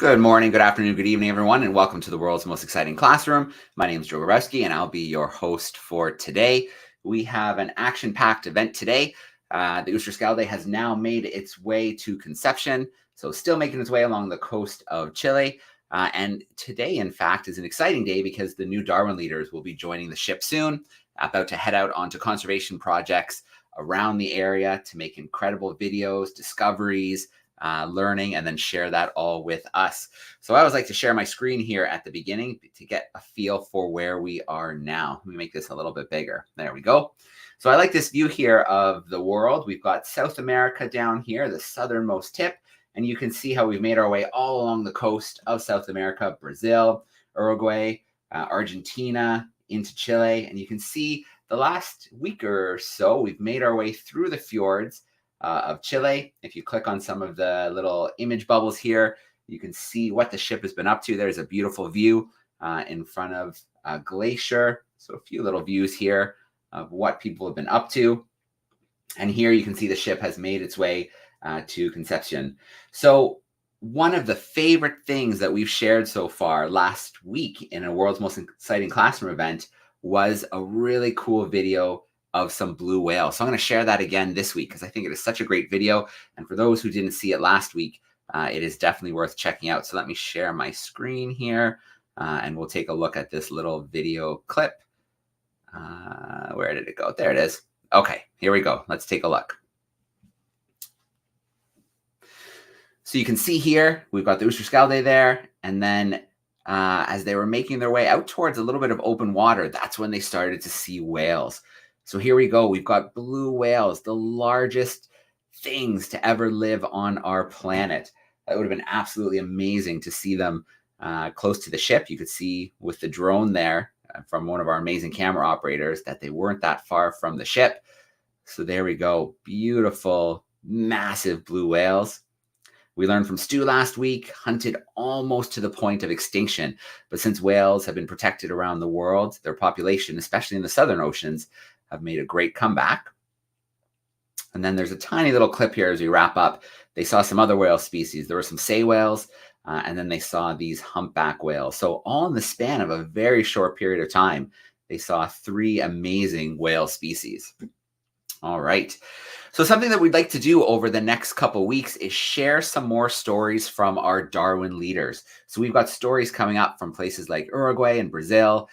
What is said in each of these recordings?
Good morning, good afternoon, good evening, everyone, and welcome to the world's most exciting classroom. My name is Joe Borowski, and I'll be your host for today. We have an action-packed event today. The Oosterschelde has now made its way to Concepcion, so still making its way along the coast of Chile. And today, in fact, is an exciting day because the new Darwin leaders will be joining the ship soon, about to head out onto conservation projects around the area to make incredible videos, discoveries, learning, and then share that all with us. So I always like to share my screen here at the beginning to get a feel for where we are now. Let me make this a little bit bigger. There we go. So I like this view here of the world. We've got South America down here, the southernmost tip, and you can see how we've made our way all along the coast of South America, Brazil, Uruguay, Argentina, into Chile. And you can see the last week or so, we've made our way through the fjords of Chile. If you click on some of the little image bubbles here, you can see what the ship has been up to. There's a beautiful view in front of a glacier. So a few little views here of what people have been up to. And here you can see the ship has made its way to Concepcion. So one of the favorite things that we've shared so far last week in a World's Most Exciting Classroom event was a really cool video of some blue whales. So I'm going to share that again this week because I think it is such a great video. And for those who didn't see it last week, it is definitely worth checking out. So let me share my screen here and we'll take a look at this little video clip. Where did it go? There it is. Okay, here we go. Let's take a look. So you can see here, we've got the Oosterschelde there. And then as they were making their way out towards a little bit of open water, that's when they started to see whales. So here we go. We've got blue whales, the largest things to ever live on our planet. That would have been absolutely amazing to see them close to the ship. You could see with the drone there from one of our amazing camera operators that they weren't that far from the ship. So there we go. Beautiful, massive blue whales. We learned from Stu last week, hunted almost to the point of extinction. But since whales have been protected around the world, their population, especially in the southern oceans, have made a great comeback. And then there's a tiny little clip here as we wrap up. They saw some other whale species. There were some sei whales, and then they saw these humpback whales. So all in the span of a very short period of time, they saw 3 amazing whale species. All right. So something that we'd like to do over the next couple of weeks is share some more stories from our Darwin leaders. So we've got stories coming up from places like Uruguay and Brazil,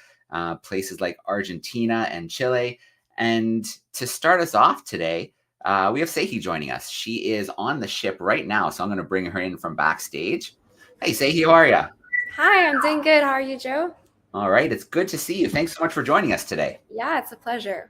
places like Argentina and Chile. And to start us off today, we have Saehui joining us. She is on the ship right now, so I'm going to bring her in from backstage. Hey, Saehui, how are you? Hi, I'm doing good. How are you, Joe? All right, it's good to see you. Thanks so much for joining us today. Yeah, it's a pleasure.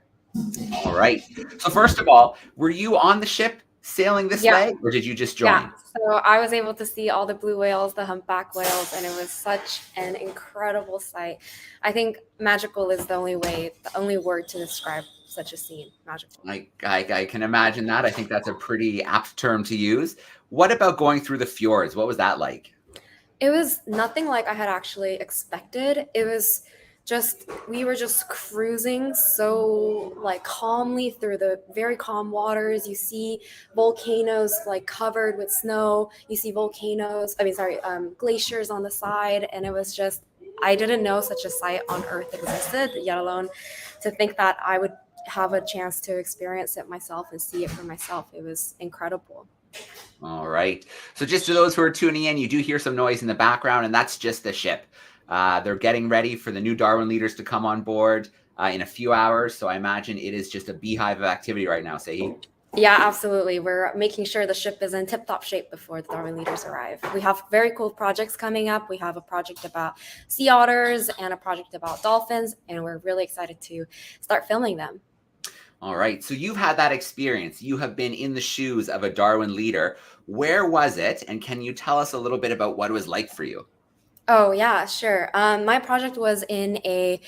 All right. So first of all, were you on the ship sailing this way, or did you just join? Yeah, so I was able to see all the blue whales, the humpback whales, and it was such an incredible sight. I think magical is the only word to describe such a scene. Magical. I can imagine that. I think that's a pretty apt term to use. What about going through the fjords? What was that like? It was nothing like I had actually expected. It was we were just cruising so like calmly through the very calm waters. You see volcanoes like covered with snow. You see glaciers on the side, and it was just, I didn't know such a sight on Earth existed, yet alone to think that I would have a chance to experience it myself and see it for myself. It was incredible. All right. So just to those who are tuning in, you do hear some noise in the background, and that's just the ship. They're getting ready for the new Darwin leaders to come on board in a few hours. So I imagine it is just a beehive of activity right now, Saehui. Yeah, absolutely. We're making sure the ship is in tip-top shape before the Darwin leaders arrive. We have very cool projects coming up. We have a project about sea otters and a project about dolphins, and we're really excited to start filming them. All right. So you've had that experience. You have been in the shoes of a Darwin leader. Where was it? And can you tell us a little bit about what it was like for you? Oh, yeah, sure. My project was in a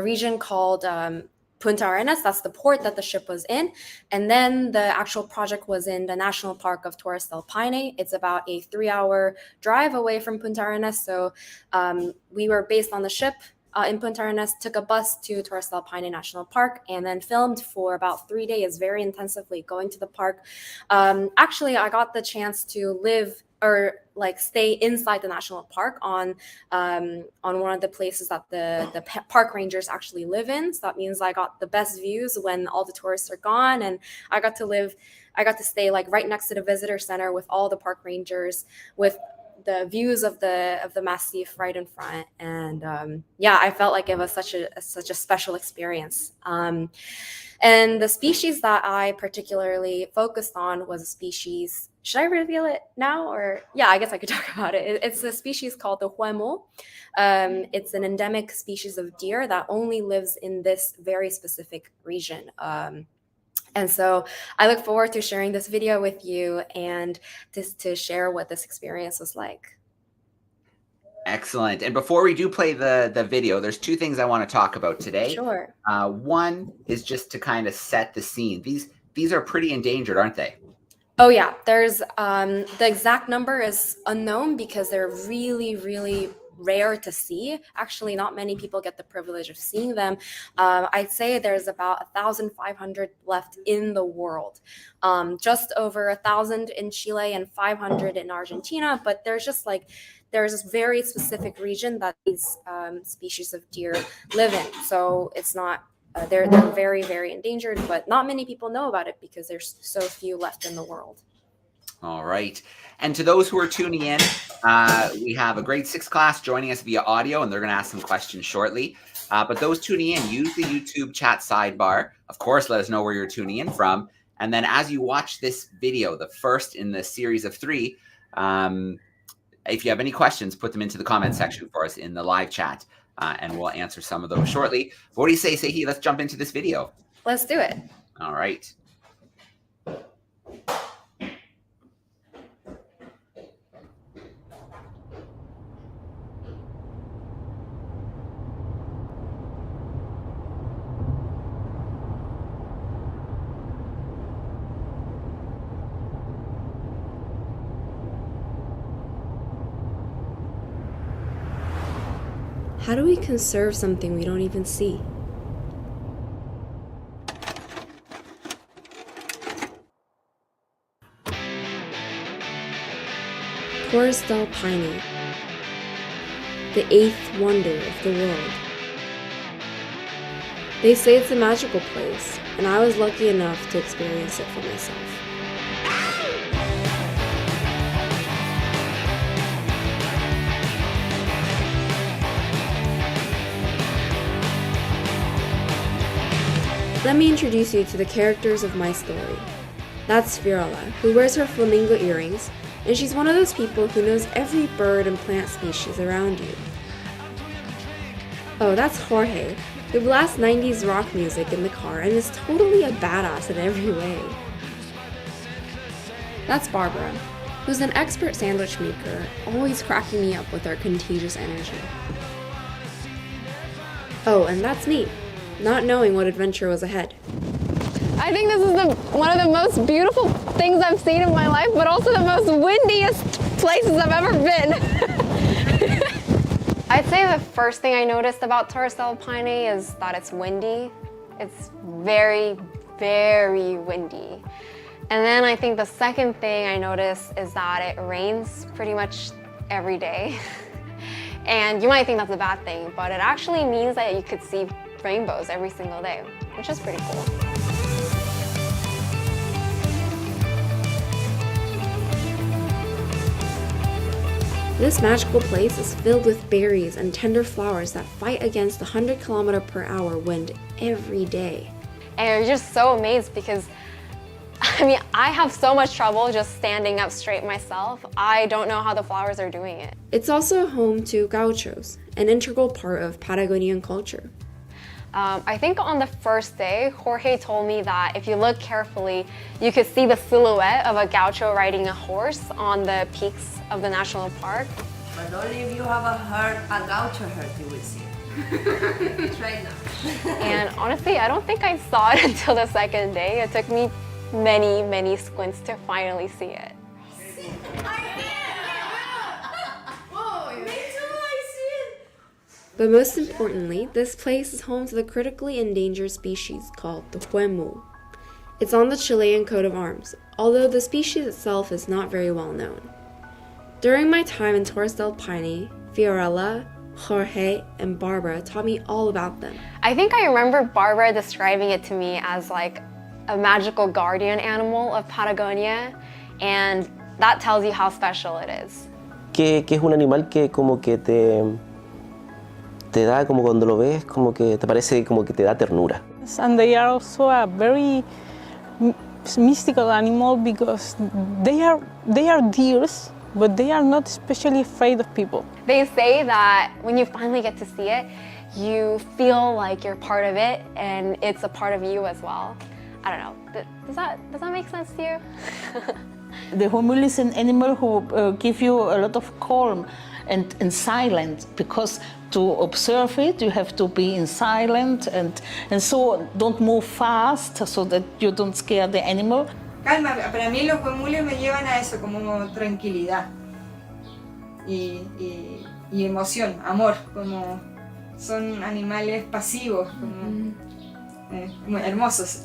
region called Punta Arenas. That's the port that the ship was in. And then the actual project was in the National Park of Torres del Paine. It's about a 3-hour drive away from Punta Arenas. So we were based on the ship in Punta Arenas, took a bus to Torres del Paine National Park, and then filmed for about 3 days very intensively going to the park. Actually, I got the chance to live or like stay inside the national park on one of the places that the park rangers actually live in. So that means I got the best views when all the tourists are gone, and I got to stay like right next to the visitor center with all the park rangers, with the views of the massif right in front. And yeah, I felt like it was such a special experience. And the species that I particularly focused on was a species. Should I reveal it now? Or yeah, I guess I could talk about it. It's a species called the Huemul. It's an endemic species of deer that only lives in this very specific region. And so I look forward to sharing this video with you and to share what this experience was like. Excellent. And before we do play the video, there's two things I want to talk about today. Sure. One is just to kind of set the scene. These are pretty endangered, aren't they? Oh yeah, there's the exact number is unknown because they're really, really rare to see. Actually, not many people get the privilege of seeing them. I'd say there's about 1,500 left in the world. Just over 1,000 in Chile and 500 in Argentina, but there's this very specific region that these species of deer live in. So it's not, they're very, very endangered, but not many people know about it because there's so few left in the world. All right. And to those who are tuning in, we have a grade 6 class joining us via audio, and they're going to ask some questions shortly. But those tuning in, use the YouTube chat sidebar. Of course, let us know where you're tuning in from. And then as you watch this video, the first in the series of 3, if you have any questions, put them into the comment section for us in the live chat, and we'll answer some of those shortly. What do you say, Saehui? Let's jump into this video. Let's do it. All right. How do we conserve something we don't even see? Torres del Paine, the 8th wonder of the world. They say it's a magical place, and I was lucky enough to experience it for myself. Let me introduce you to the characters of my story. That's Fiorella, who wears her flamingo earrings, and she's one of those people who knows every bird and plant species around you. Oh, that's Jorge, who blasts 90s rock music in the car and is totally a badass in every way. That's Barbara, who's an expert sandwich maker, always cracking me up with her contagious energy. Oh, and that's me, not knowing what adventure was ahead. I think this is one of the most beautiful things I've seen in my life, but also the most windiest places I've ever been. I'd say the first thing I noticed about Torres del Paine is that it's windy. It's very, very windy. And then I think the second thing I noticed is that it rains pretty much every day. And you might think that's a bad thing, but it actually means that you could see rainbows every single day, which is pretty cool. This magical place is filled with berries and tender flowers that fight against the 100km/h wind every day. And you're just so amazed because, I have so much trouble just standing up straight myself. I don't know how the flowers are doing it. It's also home to gauchos, an integral part of Patagonian culture. I think on the first day, Jorge told me that if you look carefully, you could see the silhouette of a gaucho riding a horse on the peaks of the national park. But only if you have a gaucho herd, you will see it. Try now. And honestly, I don't think I saw it until the second day. It took me many, many squints to finally see it. But most importantly, this place is home to the critically endangered species called the Huemul. It's on the Chilean coat of arms, although the species itself is not very well known. During my time in Torres del Paine, Fiorella, Jorge, and Barbara taught me all about them. I think I remember Barbara describing it to me as like a magical guardian animal of Patagonia, and that tells you how special it is. Que es un animal que como que te da, como cuando lo ves, como que te parece como que te da ternura. And they are also a very mystical animal because they are deers, but they are not especially afraid of people. They say that when you finally get to see it, you feel like you're part of it and it's a part of you as well. I don't know, does that make sense to you? The Huemul is an animal who gives you a lot of calm and silence, because to observe it you have to be in silence and so don't move fast so that you don't scare the animal. Calma, para mí los huemules me llevan a eso, como tranquilidad y emoción, amor, como son animales pasivos, como hermosos.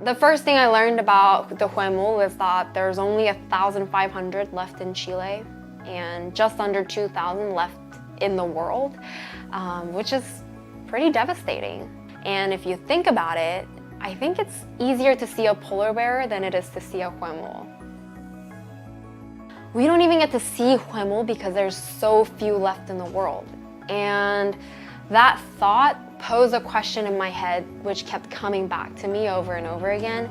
The first thing I learned about the Huemul is that there's only 1,500 left in Chile and just under 2,000 left in the world, which is pretty devastating. And if you think about it, I think it's easier to see a polar bear than it is to see a Huemul. We don't even get to see Huemul because there's so few left in the world. And that thought posed a question in my head which kept coming back to me over and over again,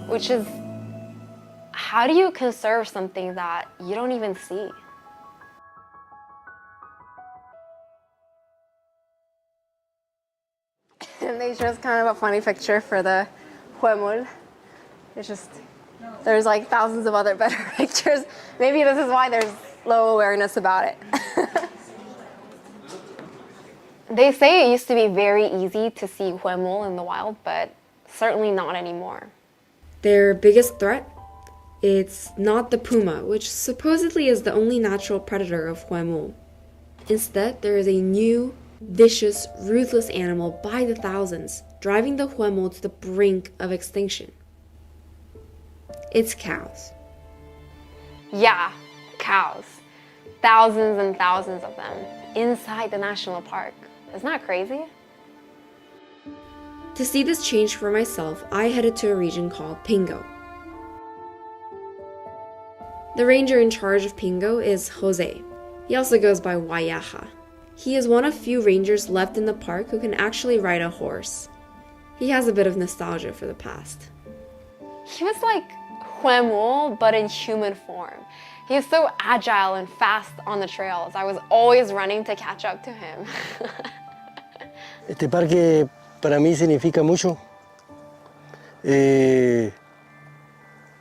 which is, how do you conserve something that you don't even see? And they chose kind of a funny picture for the Huemul. It's just, there's like thousands of other better pictures. Maybe this is why there's low awareness about it. They say it used to be very easy to see Huemul in the wild, but certainly not anymore. Their biggest threat? It's not the puma, which supposedly is the only natural predator of Huemul. Instead, there is a new, vicious, ruthless animal by the thousands, driving the Huemul to the brink of extinction. It's cows. Yeah, cows. Thousands and thousands of them inside the national park. Isn't that crazy? To see this change for myself, I headed to a region called Pingo. The ranger in charge of Pingo is Jose. He also goes by Wayaha. He is one of few rangers left in the park who can actually ride a horse. He has a bit of nostalgia for the past. He was like Huemul, but in human form. He is so agile and fast on the trails. I was always running to catch up to him. Este parque para mí significa mucho.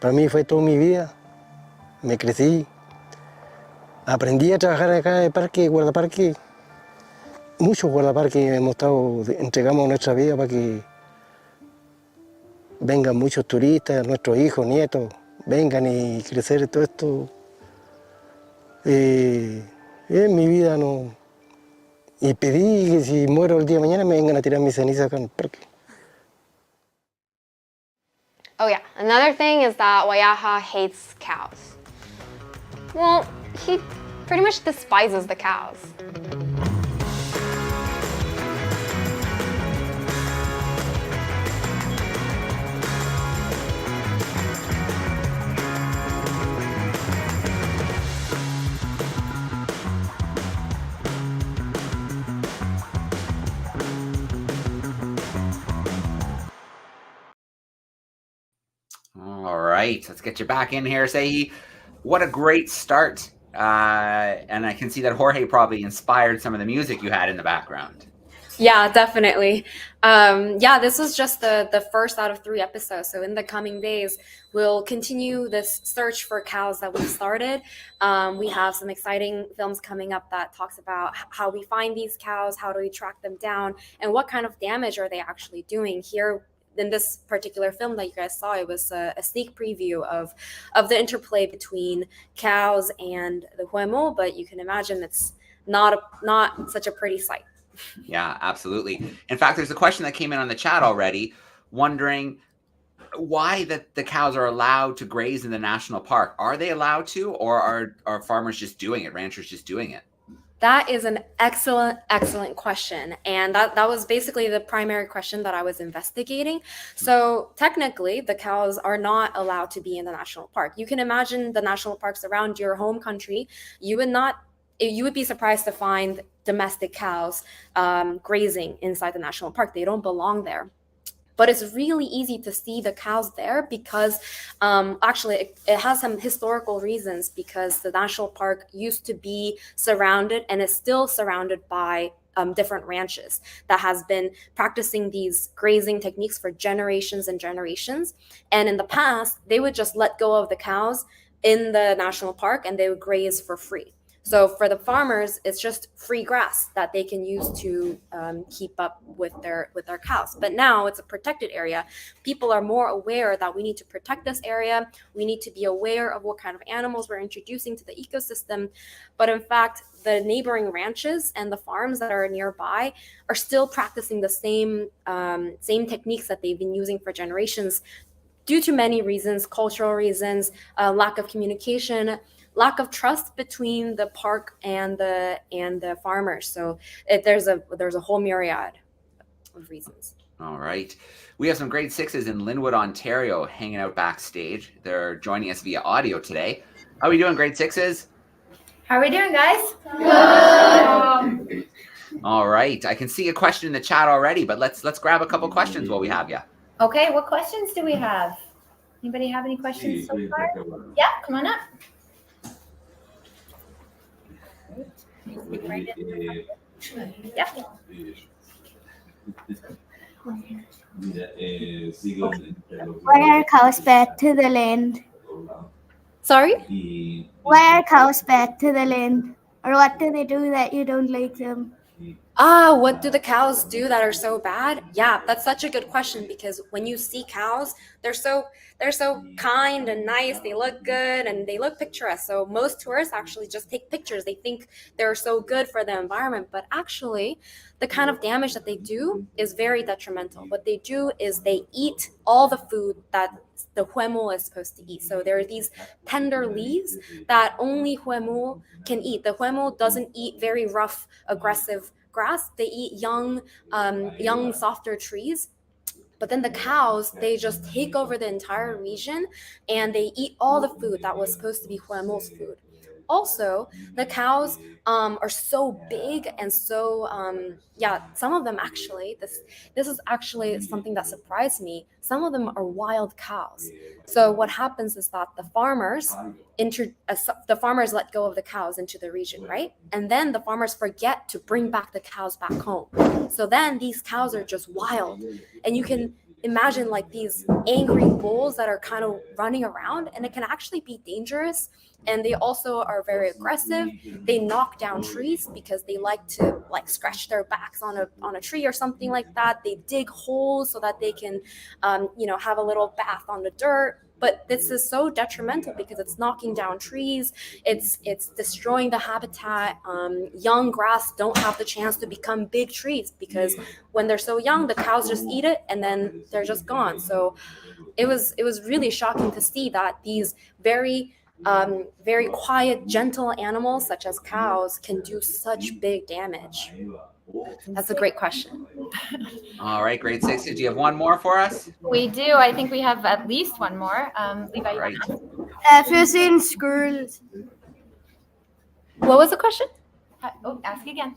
Para mí fue toda mi vida. Me crecí. Aprendí a trabajar acá en el parque, guardaparque. Muchos guardaparques entregamos nuestra vida para que vengan muchos turistas, nuestros hijos, nietos, vengan y crecer todo esto. En mi vida no. Y pedí que si muero el día de mañana me vengan a tirar mis cenizas acá en el parque. Oh yeah, another thing is that Wayaha hates cows. Well, he pretty much despises the cows. All right, let's get you back in here, Saehui. What a great start. And I can see that Jorge probably inspired some of the music you had in the background. Yeah, definitely. This was just the first out of 3 episodes. So in the coming days, we'll continue this search for cows that we started. We have some exciting films coming up that talks about how we find these cows, how do we track them down, and what kind of damage are they actually doing. Here in this particular film that you guys saw, it was a sneak preview of the interplay between cows and the Huemul, but you can imagine it's not such a pretty sight. Yeah, absolutely. In fact, there's a question that came in on the chat already, wondering why that the cows are allowed to graze in the national park. Are they allowed to, or are farmers just doing it, ranchers just doing it? That is an excellent question. And that was basically the primary question that I was investigating. So technically, the cows are not allowed to be in the national park. You can imagine the national parks around your home country. You would be surprised to find domestic cows grazing inside the national park. They don't belong there. But it's really easy to see the cows there because actually it has some historical reasons, because the national park used to be surrounded and is still surrounded by different ranches that has been practicing these grazing techniques for generations and generations. And in the past, they would just let go of the cows in the national park and they would graze for free. So for the farmers, it's just free grass that they can use to keep up with their cows. But now it's a protected area. People are more aware that we need to protect this area. We need to be aware of what kind of animals we're introducing to the ecosystem. But in fact, the neighboring ranches and the farms that are nearby are still practicing the same techniques that they've been using for generations, due to many reasons: cultural reasons, lack of communication, lack of trust between the park and the farmers. So there's a whole myriad of reasons. All right. We have some grade 6s in Linwood, Ontario hanging out backstage. They're joining us via audio today. How are we doing, grade 6s? How are we doing, guys? Good. All right. I can see a question in the chat already, but let's grab a couple questions while we have you. Okay, what questions do we have? Anybody have any questions so far? Yeah, come on up. Yeah. Why are cows bad to the land? Sorry? Why are cows bad to the land? Or what do they do that you don't like them? What do the cows do that are so bad? Yeah, that's such a good question, because when you see cows, they're so kind and nice. They look good and they look picturesque. So most tourists actually just take pictures. They think they're so good for the environment, but actually the kind of damage that they do is very detrimental. What they do is they eat all the food that the Huemul is supposed to eat. So there are these tender leaves that only Huemul can eat. The Huemul doesn't eat very rough, aggressive grass. They eat young, softer trees. But then the cows, they just take over the entire region and they eat all the food that was supposed to be Huemul's food. Also, the cows are so big and so, some of them actually, this is actually something that surprised me. Some of them are wild cows. So what happens is that the farmers let go of the cows into the region, right? And then the farmers forget to bring back the cows back home. So then these cows are just wild. And you can imagine like these angry bulls that are kind of running around, and it can actually be dangerous. And they also are very aggressive. They knock down trees because they like to scratch their backs on a tree or something like that. They dig holes so that they can, have a little bath on the dirt. But this is so detrimental because it's knocking down trees. It's destroying the habitat. Young grass don't have the chance to become big trees because when they're so young, the cows just eat it and then they're just gone. So it was really shocking to see that these very quiet, gentle animals such as cows can do such big damage. That's a great question. All right, grade 6. Did you have one more for us? We do. I think we have at least one more. Levi, right. Have you seen squirrels? What was the question? Ask again.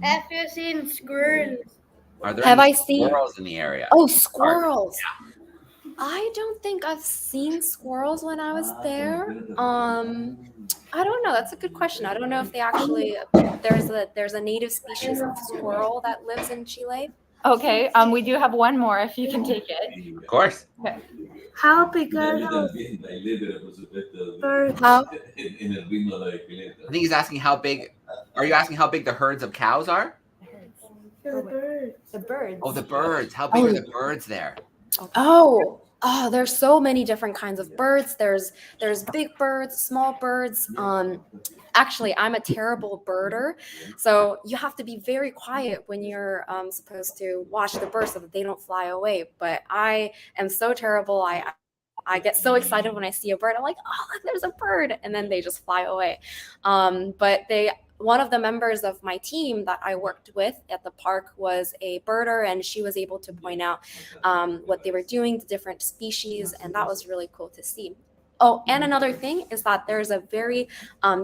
Have you seen squirrels? Are there Have any I seen squirrels in the area? Oh, squirrels. Yeah. I don't think I've seen squirrels when I was there. I don't know. That's a good question. I don't know if they actually there's a native species of squirrel that lives in Chile. Okay. We do have one more if you can take it. Of course. Okay. How big are those birds? How? I think he's asking how big. Are you asking how big the herds of cows are? The birds. The birds. Oh, the birds. How big are the birds there? Oh, Oh, there's so many different kinds of birds. There's big birds, small birds. Actually, I'm a terrible birder, so you have to be very quiet when you're supposed to watch the birds so that they don't fly away. But I am so terrible. I get so excited when I see a bird. I'm like, oh, look, there's a bird, and then they just fly away. But one of the members of my team that I worked with at the park was a birder, and she was able to point out what they were doing to different species, and that was really cool to see. Oh, and another thing is that there's a very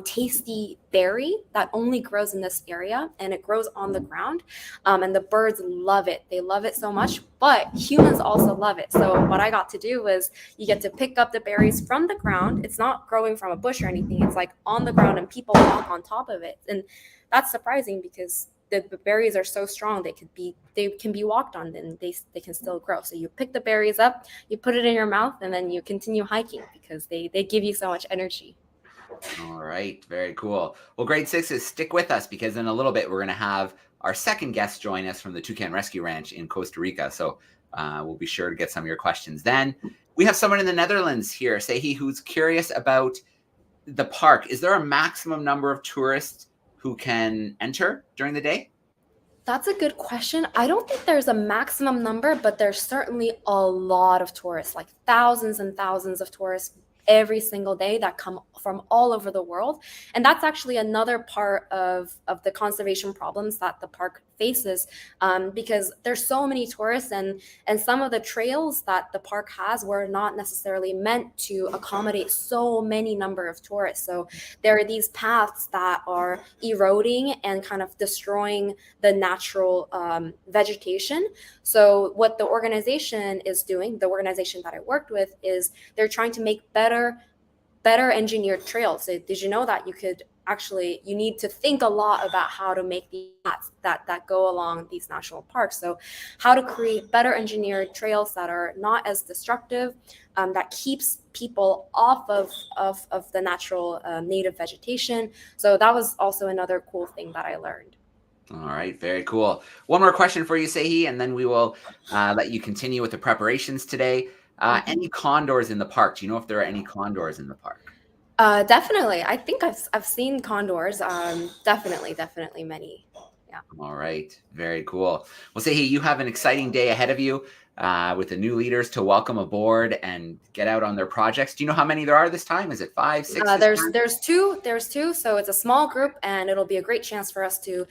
tasty berry that only grows in this area, and it grows on the ground, and the birds love it. They love it so much, but humans also love it. So what I got to do was you get to pick up the berries from the ground. It's not growing from a bush or anything. It's like on the ground, and people walk on top of it. And that's surprising because the berries are so strong they can be walked on, and they can still grow. So you pick the berries up, you put it in your mouth, and then you continue hiking because they give you so much energy. All right, very cool. Well, grade sixes, stick with us because in a little bit we're going to have our second guest join us from the Toucan Rescue Ranch in Costa Rica. So we'll be sure to get some of your questions then. We have someone in the Netherlands here, Saehui, who's curious about the park. Is there a maximum number of tourists who can enter during the day? That's a good question. I don't think there's a maximum number, but there's certainly a lot of tourists, like thousands and thousands of tourists every single day that come from all over the world. And that's actually another part of the conservation problems that the park faces, because there's so many tourists, and some of the trails that the park has were not necessarily meant to accommodate so many number of tourists. So there are these paths that are eroding and kind of destroying the natural vegetation. So what the organization is doing, the organization that I worked with, is they're trying to make better engineered trails. So did you know that you need to think a lot about how to make these paths that go along these national parks? So how to create better engineered trails that are not as destructive, that keeps people off of the natural native vegetation. So that was also another cool thing that I learned. All right, very cool. One more question for you, Saehui, and then we will let you continue with the preparations today. Any condors in the park? Do you know if there are any condors in the park? Definitely. I think I've seen condors. Definitely many. Yeah. All right, very cool. Well, Saehui, you have an exciting day ahead of you with the new leaders to welcome aboard and get out on their projects. Do you know how many there are this time? Is it 5, 6? There's two. So it's a small group, and it'll be a great chance for us to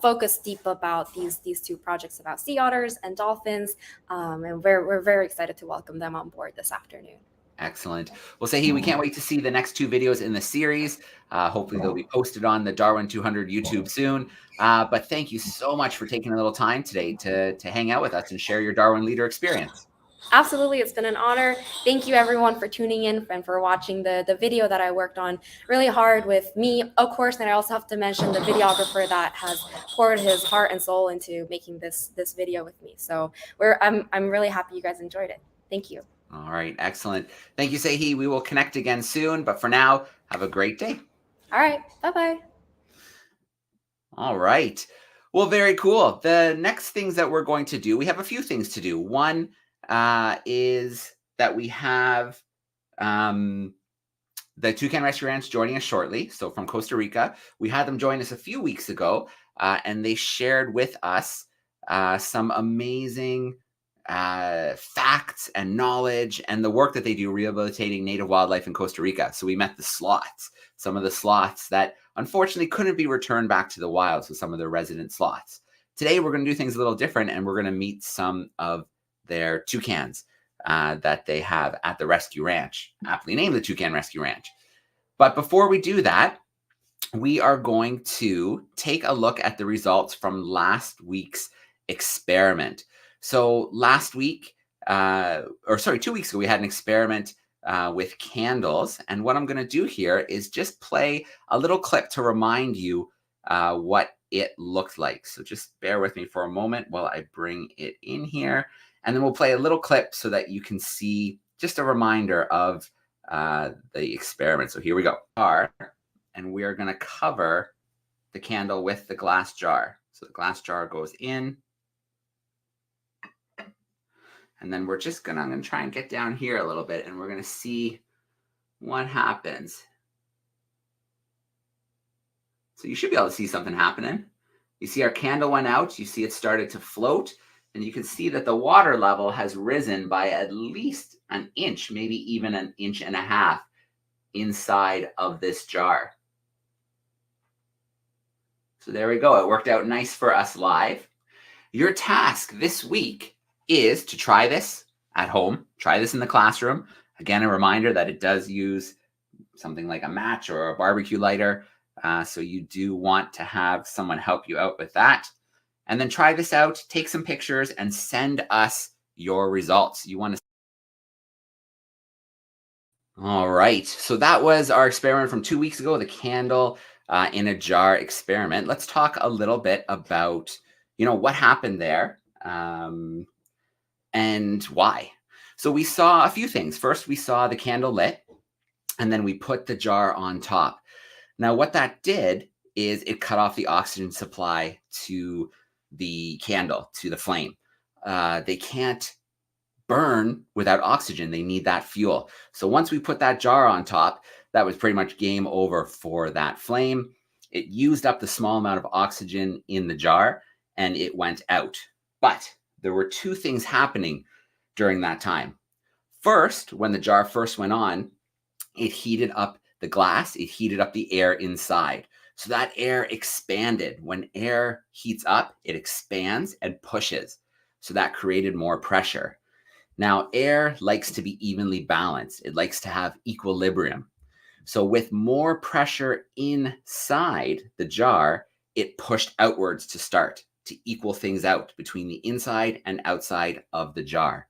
focus deep about these two projects about sea otters and dolphins. And we're very excited to welcome them on board this afternoon. Excellent. Well, Saehui, we can't wait to see the next 2 videos in the series. Hopefully they'll be posted on the DARWIN200 YouTube soon. But thank you so much for taking a little time today to hang out with us and share your Darwin Leader experience. Absolutely. It's been an honor. Thank you everyone for tuning in and for watching the video that I worked on really hard with me, of course. And I also have to mention the videographer that has poured his heart and soul into making this video with me. So I'm really happy you guys enjoyed it. Thank you. All right. Excellent. Thank you, Saehui. We will connect again soon. But for now, have a great day. All right. Bye-bye. All right. Well, very cool. The next things that we're going to do, we have a few things to do. One is that we have the Toucan Rescue Ranch joining us shortly. So from Costa Rica, we had them join us a few weeks ago, and they shared with us some amazing facts and knowledge and the work that they do rehabilitating native wildlife in Costa Rica. So we met the sloths, some of the sloths that unfortunately couldn't be returned back to the wild, so some of their resident sloths. Today we're going to do things a little different, and we're going to meet some of their toucans that they have at the rescue ranch, aptly named the Toucan Rescue Ranch. But before we do that, we are going to take a look at the results from last week's experiment. So last week, 2 weeks ago, we had an experiment with candles. And what I'm going to do here is just play a little clip to remind you what it looked like. So just bear with me for a moment while I bring it in here. And then we'll play a little clip so that you can see just a reminder of the experiment. So here we go. And we are going to cover the candle with the glass jar. So the glass jar goes in. And then I'm gonna try and get down here a little bit, and we're gonna see what happens. So you should be able to see something happening. You see our candle went out, you see it started to float, and you can see that the water level has risen by at least an inch, maybe even an inch and a half inside of this jar. So there we go. It worked out nice for us live. Your task this week is to try this at home, try this in the classroom. Again, a reminder that it does use something like a match or a barbecue lighter. So you do want to have someone help you out with that. And then try this out, take some pictures, and send us your results. You want to. All right. So that was our experiment from 2 weeks ago, the candle in a jar experiment. Let's talk a little bit about, what happened there and why. So we saw a few things. First, we saw the candle lit, and then we put the jar on top. Now, what that did is it cut off the oxygen supply to the candle, to the flame. They can't burn without oxygen. They need that fuel. So once we put that jar on top, that was pretty much game over for that flame. It used up the small amount of oxygen in the jar, and it went out. But there were two things happening during that time. First, when the jar first went on, it heated up the glass, it heated up the air inside. So that air expanded. When air heats up, it expands and pushes. So that created more pressure. Now, air likes to be evenly balanced. It likes to have equilibrium. So with more pressure inside the jar, it pushed outwards to start, to equal things out between the inside and outside of the jar.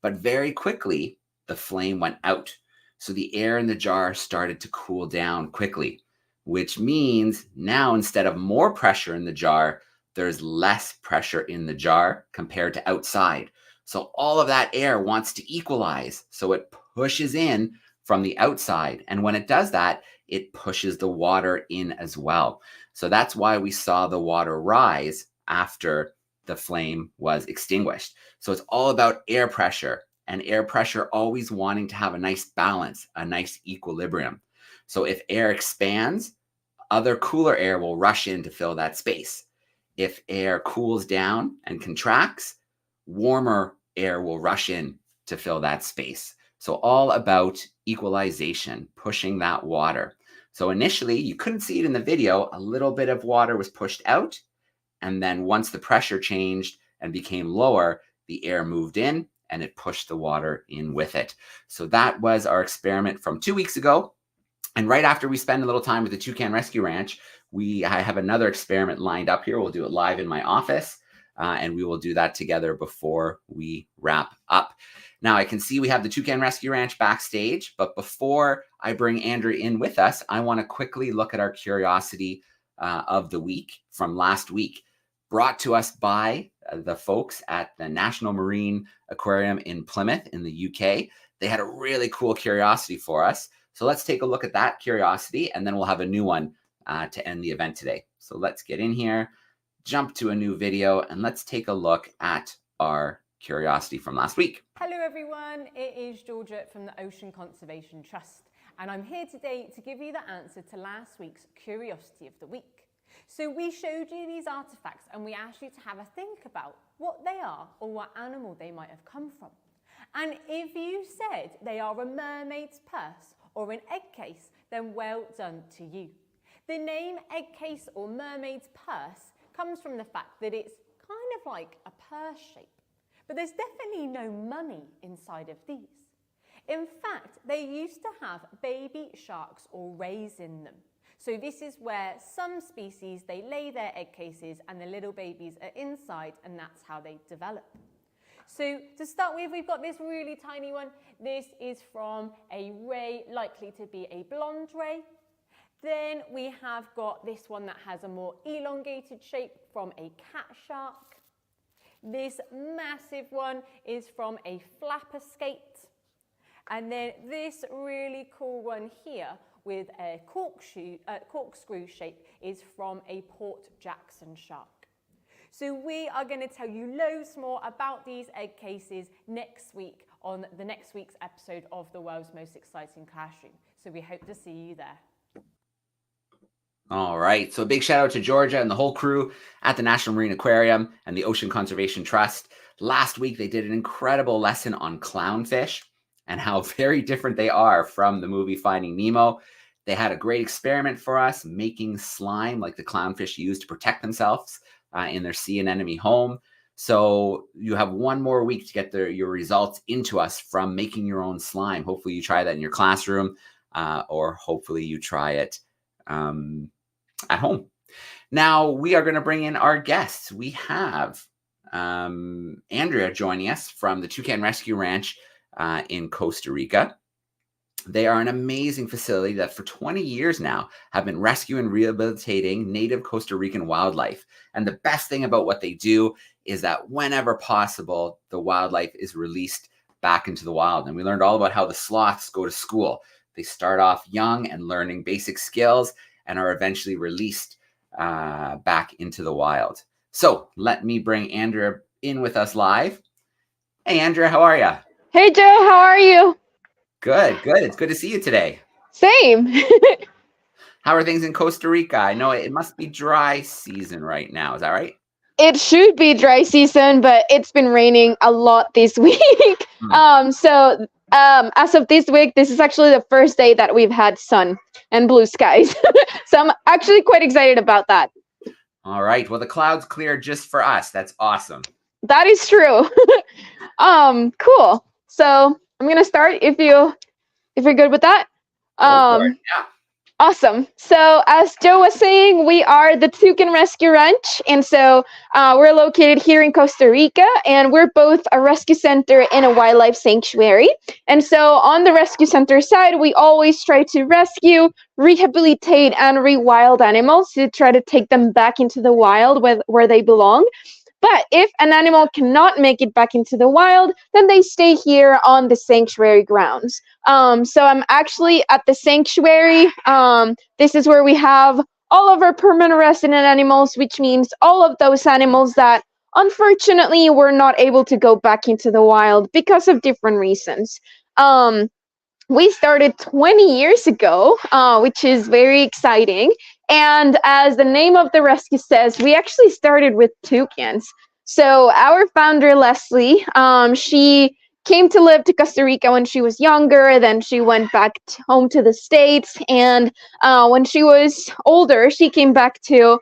But very quickly, the flame went out. So the air in the jar started to cool down quickly, which means now instead of more pressure in the jar, there's less pressure in the jar compared to outside. So all of that air wants to equalize. So it pushes in from the outside. And when it does that, it pushes the water in as well. So that's why we saw the water rise after the flame was extinguished. So it's all about air pressure. And air pressure always wanting to have a nice balance, a nice equilibrium. So if air expands, other cooler air will rush in to fill that space. If air cools down and contracts, warmer air will rush in to fill that space. So all about equalization, pushing that water. So initially, you couldn't see it in the video, a little bit of water was pushed out. And then once the pressure changed and became lower, the air moved in and it pushed the water in with it. So that was our experiment from 2 weeks ago. And right after we spend a little time with the Toucan Rescue Ranch, I have another experiment lined up here. We'll do it live in my office, and we will do that together before we wrap up. Now, I can see we have the Toucan Rescue Ranch backstage, but before I bring Andrew in with us, I want to quickly look at our curiosity of the week from last week, brought to us by the folks at the National Marine Aquarium in Plymouth in the UK. They had a really cool curiosity for us. So let's take a look at that curiosity, and then we'll have a new one to end the event today. So let's get in here, jump to a new video, and let's take a look at our curiosity from last week. Hello everyone, it is Georgia from the Ocean Conservation Trust, and I'm here today to give you the answer to last week's curiosity of the week. So we showed you these artifacts and we asked you to have a think about what they are or what animal they might have come from. And if you said they are a mermaid's purse or an egg case, then well done to you. The name egg case or mermaid's purse comes from the fact that it's kind of like a purse shape, but there's definitely no money inside of these. In fact, they used to have baby sharks or rays in them. So this is where some species, they lay their egg cases and the little babies are inside, and that's how they develop. So to start with, we've got this really tiny one. This is from a ray, likely to be a blonde ray. Then we have got this one that has a more elongated shape from a cat shark. This massive one is from a flapper skate. And then this really cool one here with a corkscrew shape is from a Port Jackson shark. So we are going to tell you loads more about these egg cases next week on the next week's episode of the World's Most Exciting Classroom. So we hope to see you there. All right. So a big shout out to Georgia and the whole crew at the National Marine Aquarium and the Ocean Conservation Trust. Last week, they did an incredible lesson on clownfish and how very different they are from the movie Finding Nemo. They had a great experiment for us, making slime like the clownfish use to protect themselves in their sea anemone home. So you have one more week to get your results into us from making your own slime. Hopefully you try that in your classroom or hopefully you try it at home. Now we are going to bring in our guests. We have Andrea joining us from the Toucan Rescue Ranch in Costa Rica. They are an amazing facility that for 20 years now have been rescuing and rehabilitating native Costa Rican wildlife. And the best thing about what they do is that whenever possible, the wildlife is released back into the wild. And we learned all about how the sloths go to school. They start off young and learning basic skills and are eventually released back into the wild. So let me bring Andrea in with us live. Hey, Andrea, how are you? Hey, Joe, how are you? Good, good. It's good to see you today. Same. How are things in Costa Rica? I know it must be dry season right now. Is that right? It should be dry season, but it's been raining a lot this week. So as of this week, this is actually the first day that we've had sun and blue skies. So I'm actually quite excited about that. All right. Well, the clouds cleared just for us. That's awesome. That is true. Cool. So I'm gonna start if you're good with that. Yeah. Awesome. So as Joe was saying, we are the Toucan Rescue Ranch, and so we're located here in Costa Rica, and we're both a rescue center and a wildlife sanctuary. And so on the rescue center side, we always try to rescue, rehabilitate, and rewild animals to try to take them back into the wild where they belong. But if an animal cannot make it back into the wild, then they stay here on the sanctuary grounds. So I'm actually at the sanctuary. This is where we have all of our permanent resident animals, which means all of those animals that unfortunately were not able to go back into the wild because of different reasons. We started 20 years ago, which is very exciting. And as the name of the rescue says, we actually started with toucans. So our founder, Leslie, she came to live to Costa Rica when she was younger. Then she went back home to the States. And when she was older, she came back to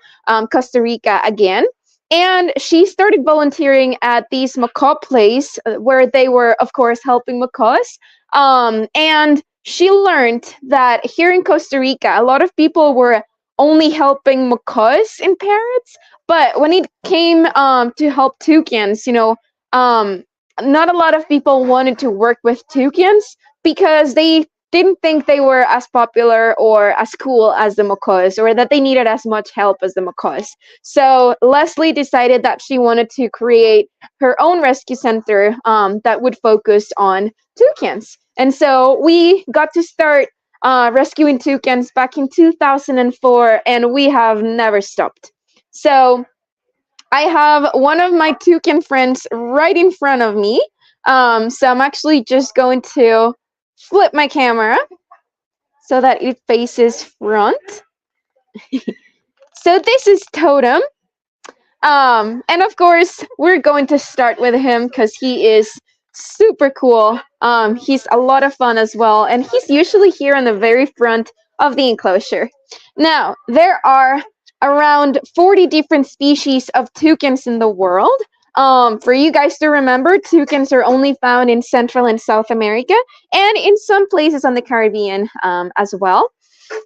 Costa Rica again. And she started volunteering at these macaw place where they were, of course, helping macaws. And she learned that here in Costa Rica, a lot of people were only helping macaws and parrots. But when it came to help toucans, not a lot of people wanted to work with toucans because they didn't think they were as popular or as cool as the macaws, or that they needed as much help as the macaws. So Leslie decided that she wanted to create her own rescue center that would focus on toucans. And so we got to start rescuing toucans back in 2004, and we have never stopped. So I have one of my toucan friends right in front of me. So I'm actually just going to flip my camera so that it faces front. So this is Totem. And of course, we're going to start with him because he is super cool. He's a lot of fun as well. And he's usually here on the very front of the enclosure. Now, there are around 40 different species of toucans in the world. For you guys to remember, toucans are only found in Central and South America and in some places on the Caribbean as well.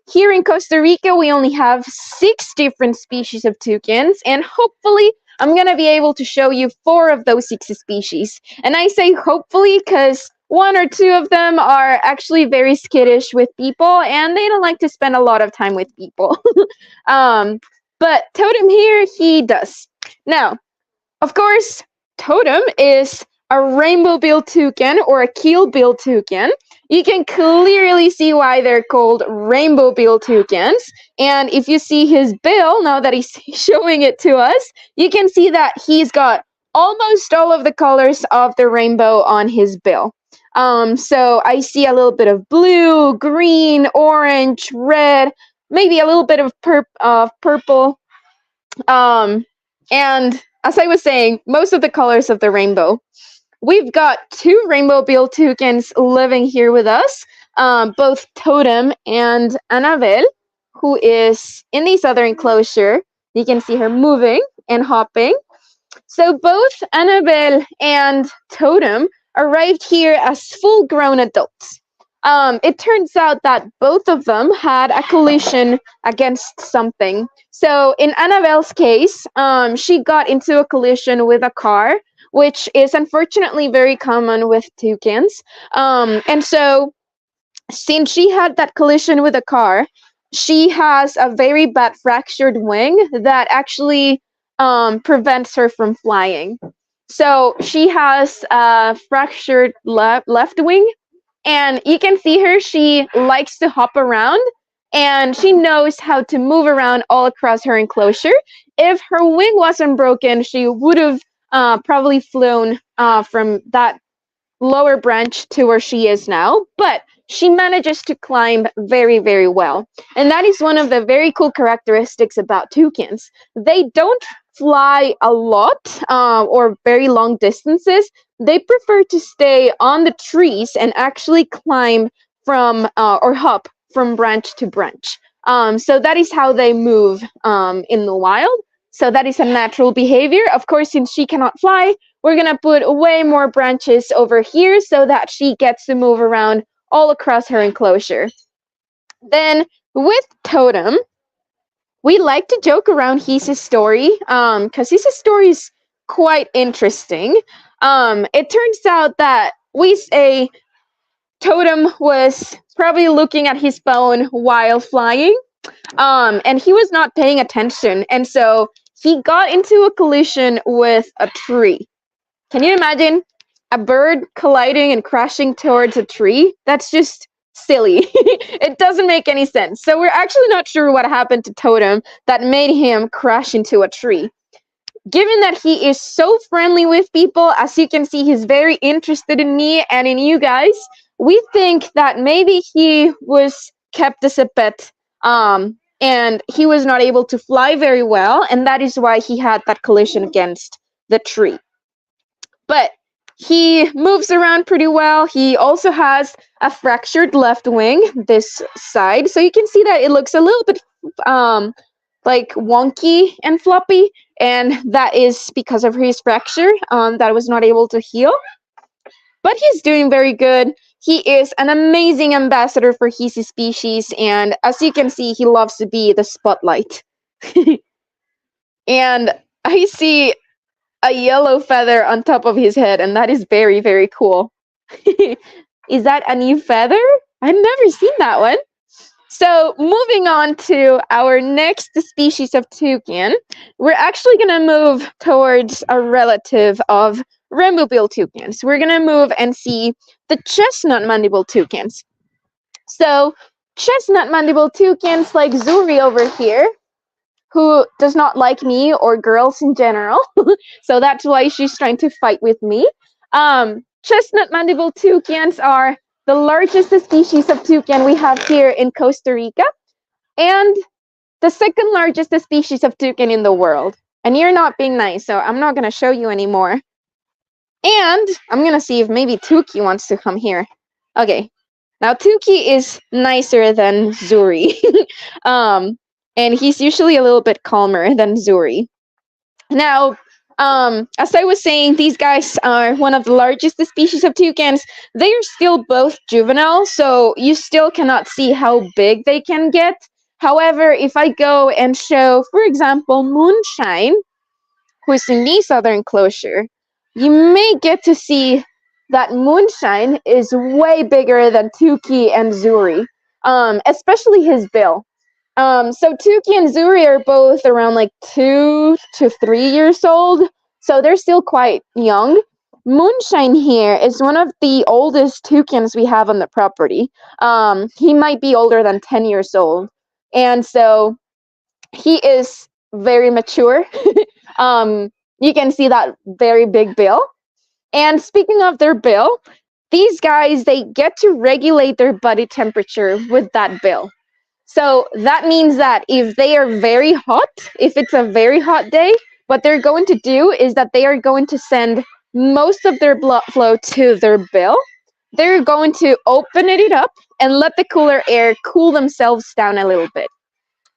Here in Costa Rica, we only have 6 different species of toucans, and hopefully I'm going to be able to show you 4 of those 6 species. And I say hopefully because 1 or 2 of them are actually very skittish with people, and they don't like to spend a lot of time with people. But Totem here, he does. Now, of course, Totem is a rainbow-billed toucan or a keel-billed toucan. You can clearly see why they're called rainbow-billed toucans. And if you see his bill, now that he's showing it to us, you can see that he's got almost all of the colors of the rainbow on his bill. So I see a little bit of blue, green, orange, red, maybe a little bit of purple. And as I was saying, most of the colors of the rainbow. We've got 2 rainbow-billed toucans living here with us, both Totem and Annabelle, who is in the other enclosure. You can see her moving and hopping. So both Annabelle and Totem arrived here as full-grown adults. It turns out that both of them had a collision against something. So in Annabelle's case, she got into a collision with a car, which is unfortunately very common with toucans. And so since she had that collision with a car, she has a very bad fractured wing that actually prevents her from flying. So she has a fractured left wing, and you can see her, she likes to hop around, and she knows how to move around all across her enclosure. If her wing wasn't broken, she would have probably flown from that lower branch to where she is now, but she manages to climb very, very well. And that is one of the very cool characteristics about toucans. They don't fly a lot or very long distances. They prefer to stay on the trees and actually climb from or hop from branch to branch. So that is how they move in the wild. So that is a natural behavior. Of course, since she cannot fly, we're gonna put way more branches over here so that she gets to move around all across her enclosure. Then with Totem, we like to joke around his story because his story is quite interesting. It turns out that we say Totem was probably looking at his phone while flying, and he was not paying attention, and so he got into a collision with a tree. Can you imagine a bird colliding and crashing towards a tree? That's just silly. It doesn't make any sense. So we're actually not sure what happened to Totem that made him crash into a tree. Given that he is so friendly with people, as you can see, he's very interested in me and in you guys, we think that maybe he was kept as a pet and he was not able to fly very well, and that is why he had that collision against the tree. But he moves around pretty well. He also has a fractured left wing, this side, so you can see that it looks a little bit like wonky and floppy, and that is because of his fracture that was not able to heal. But he's doing very good. He is an amazing ambassador for his species, and as you can see, he loves to be the spotlight. And I see a yellow feather on top of his head, and that is very, very cool. Is that a new feather? I've never seen that one. So moving on to our next species of toucan, we're actually going to move towards a relative of rainbow-billed toucans. We're going to move and see the chestnut mandible toucans. So chestnut mandible toucans like Zuri over here, who does not like me or girls in general, so that's why she's trying to fight with me. Chestnut mandible toucans are the largest species of toucan we have here in Costa Rica, and the second largest species of toucan in the world. And you're not being nice, so I'm not going to show you anymore. And I'm going to see if maybe Tuki wants to come here. Okay, now Tuki is nicer than Zuri. And he's usually a little bit calmer than Zuri. Now, as I was saying, these guys are one of the largest species of toucans. They are still both juvenile, so you still cannot see how big they can get. However, if I go and show, for example, Moonshine, who is in the southern enclosure, you may get to see that Moonshine is way bigger than Tuki and Zuri, especially his bill. So Tuki and Zuri are both around like 2 to 3 years old, so they're still quite young. Moonshine here is one of the oldest toucans we have on the property. He might be older than 10 years old. And so he is very mature. You can see that very big bill. And speaking of their bill, these guys, they get to regulate their body temperature with that bill. So that means that if they are very hot, if it's a very hot day, what they're going to do is that they are going to send most of their blood flow to their bill. They're going to open it up and let the cooler air cool themselves down a little bit.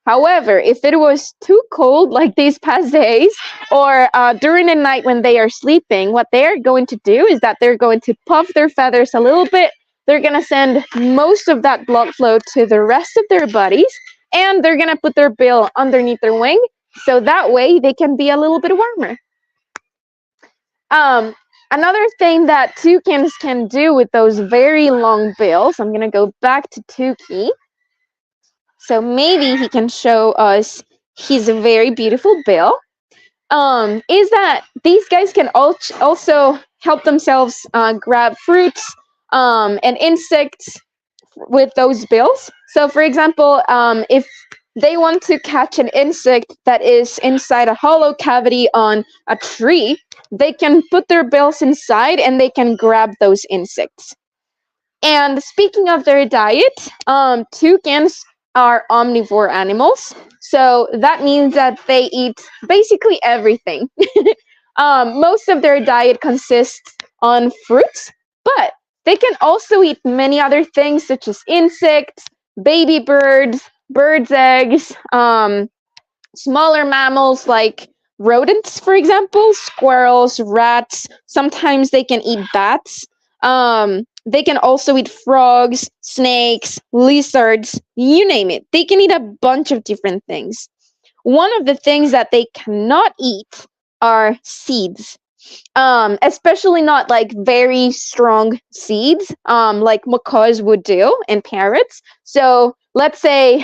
However, if it was too cold like these past days, or during the night when they are sleeping, what they're going to do is that they're going to puff their feathers a little bit. They're going to send most of that blood flow to the rest of their bodies, and they're going to put their bill underneath their wing, so that way they can be a little bit warmer. Another thing that toucans can do with those very long bills, I'm going to go back to Touki. So maybe he can show us his very beautiful bill. Is that these guys can also help themselves grab fruits and insects with those bills. So for example, if they want to catch an insect that is inside a hollow cavity on a tree, they can put their bills inside and they can grab those insects. And speaking of their diet, toucans are omnivore animals. So that means that they eat basically everything. Most of their diet consists on fruits, but they can also eat many other things such as insects, baby birds, birds' eggs, smaller mammals like rodents, for example, squirrels, rats. Sometimes they can eat bats. They can also eat frogs, snakes, lizards, you name it. They can eat a bunch of different things. One of the things that they cannot eat are seeds, especially not like very strong seeds, like macaws would do and parrots. So let's say,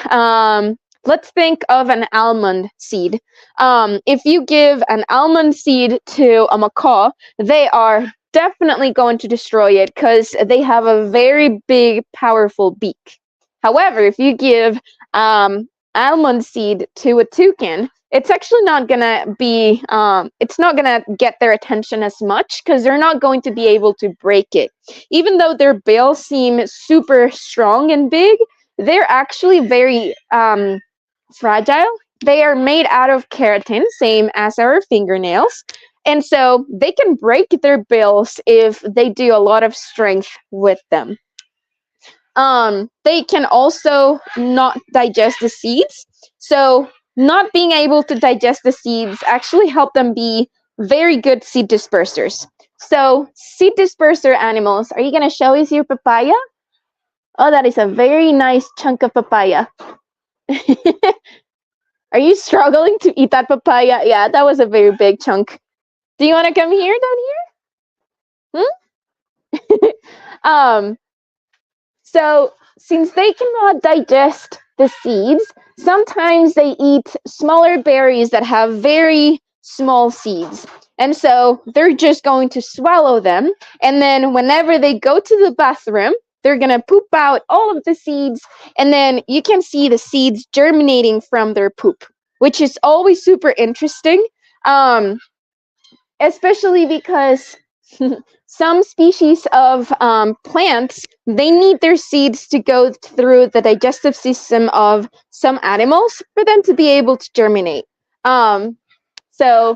let's think of an almond seed. If you give an almond seed to a macaw, they are definitely going to destroy it because they have a very big, powerful beak. However, if you give almond seed to a toucan, it's actually not gonna be, it's not gonna get their attention as much because they're not going to be able to break it. Even though their bills seem super strong and big, they're actually very fragile. They are made out of keratin, same as our fingernails. And so they can break their bills if they do a lot of strength with them. They can also not digest the seeds. So not being able to digest the seeds actually help them be very good seed dispersers. So seed disperser animals, are you going to show us your papaya? Oh, that is a very nice chunk of papaya. Are you struggling to eat that papaya? Yeah, that was a very big chunk. Do you want to come here, down here? So since they cannot digest the seeds, sometimes they eat smaller berries that have very small seeds. And so they're just going to swallow them. And then whenever they go to the bathroom, they're going to poop out all of the seeds. And then you can see the seeds germinating from their poop, which is always super interesting. Especially because some species of plants, they need their seeds to go through the digestive system of some animals for them to be able to germinate. So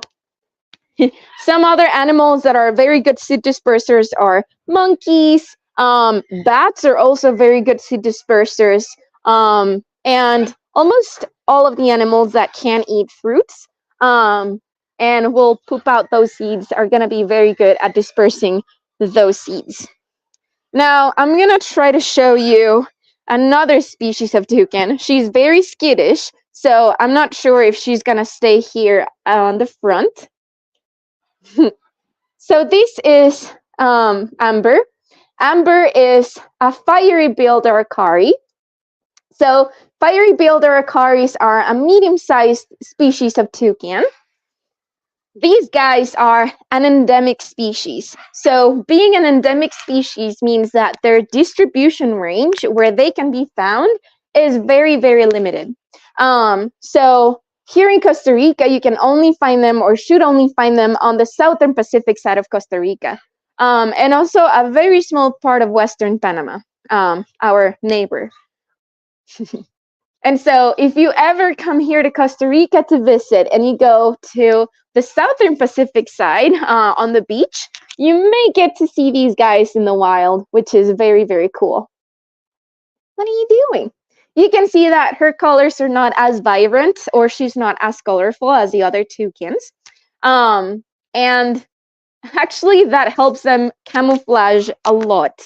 some other animals that are very good seed dispersers are monkeys. Bats are also very good seed dispersers. And almost all of the animals that can eat fruits and will poop out those seeds are going to be very good at dispersing those seeds. Now, I'm going to try to show you another species of toucan. She's very skittish, so I'm not sure if she's going to stay here on the front. So this is Amber. Amber is a fiery-billed aracari. So fiery-billed aracaris are a medium-sized species of toucan. these guys are an endemic species. So being an endemic species means that their distribution range, where they can be found, is very, very limited. So here in Costa Rica, you can only find them, or should only find them, on the southern Pacific side of Costa Rica. And also a very small part of Western Panama, our neighbor. And so if you ever come here to Costa Rica to visit and you go to the southern Pacific side on the beach, you may get to see these guys in the wild, which is very, very cool. What are you doing? You can see that her colors are not as vibrant, or she's not as colorful as the other toucans. And actually that helps them camouflage a lot.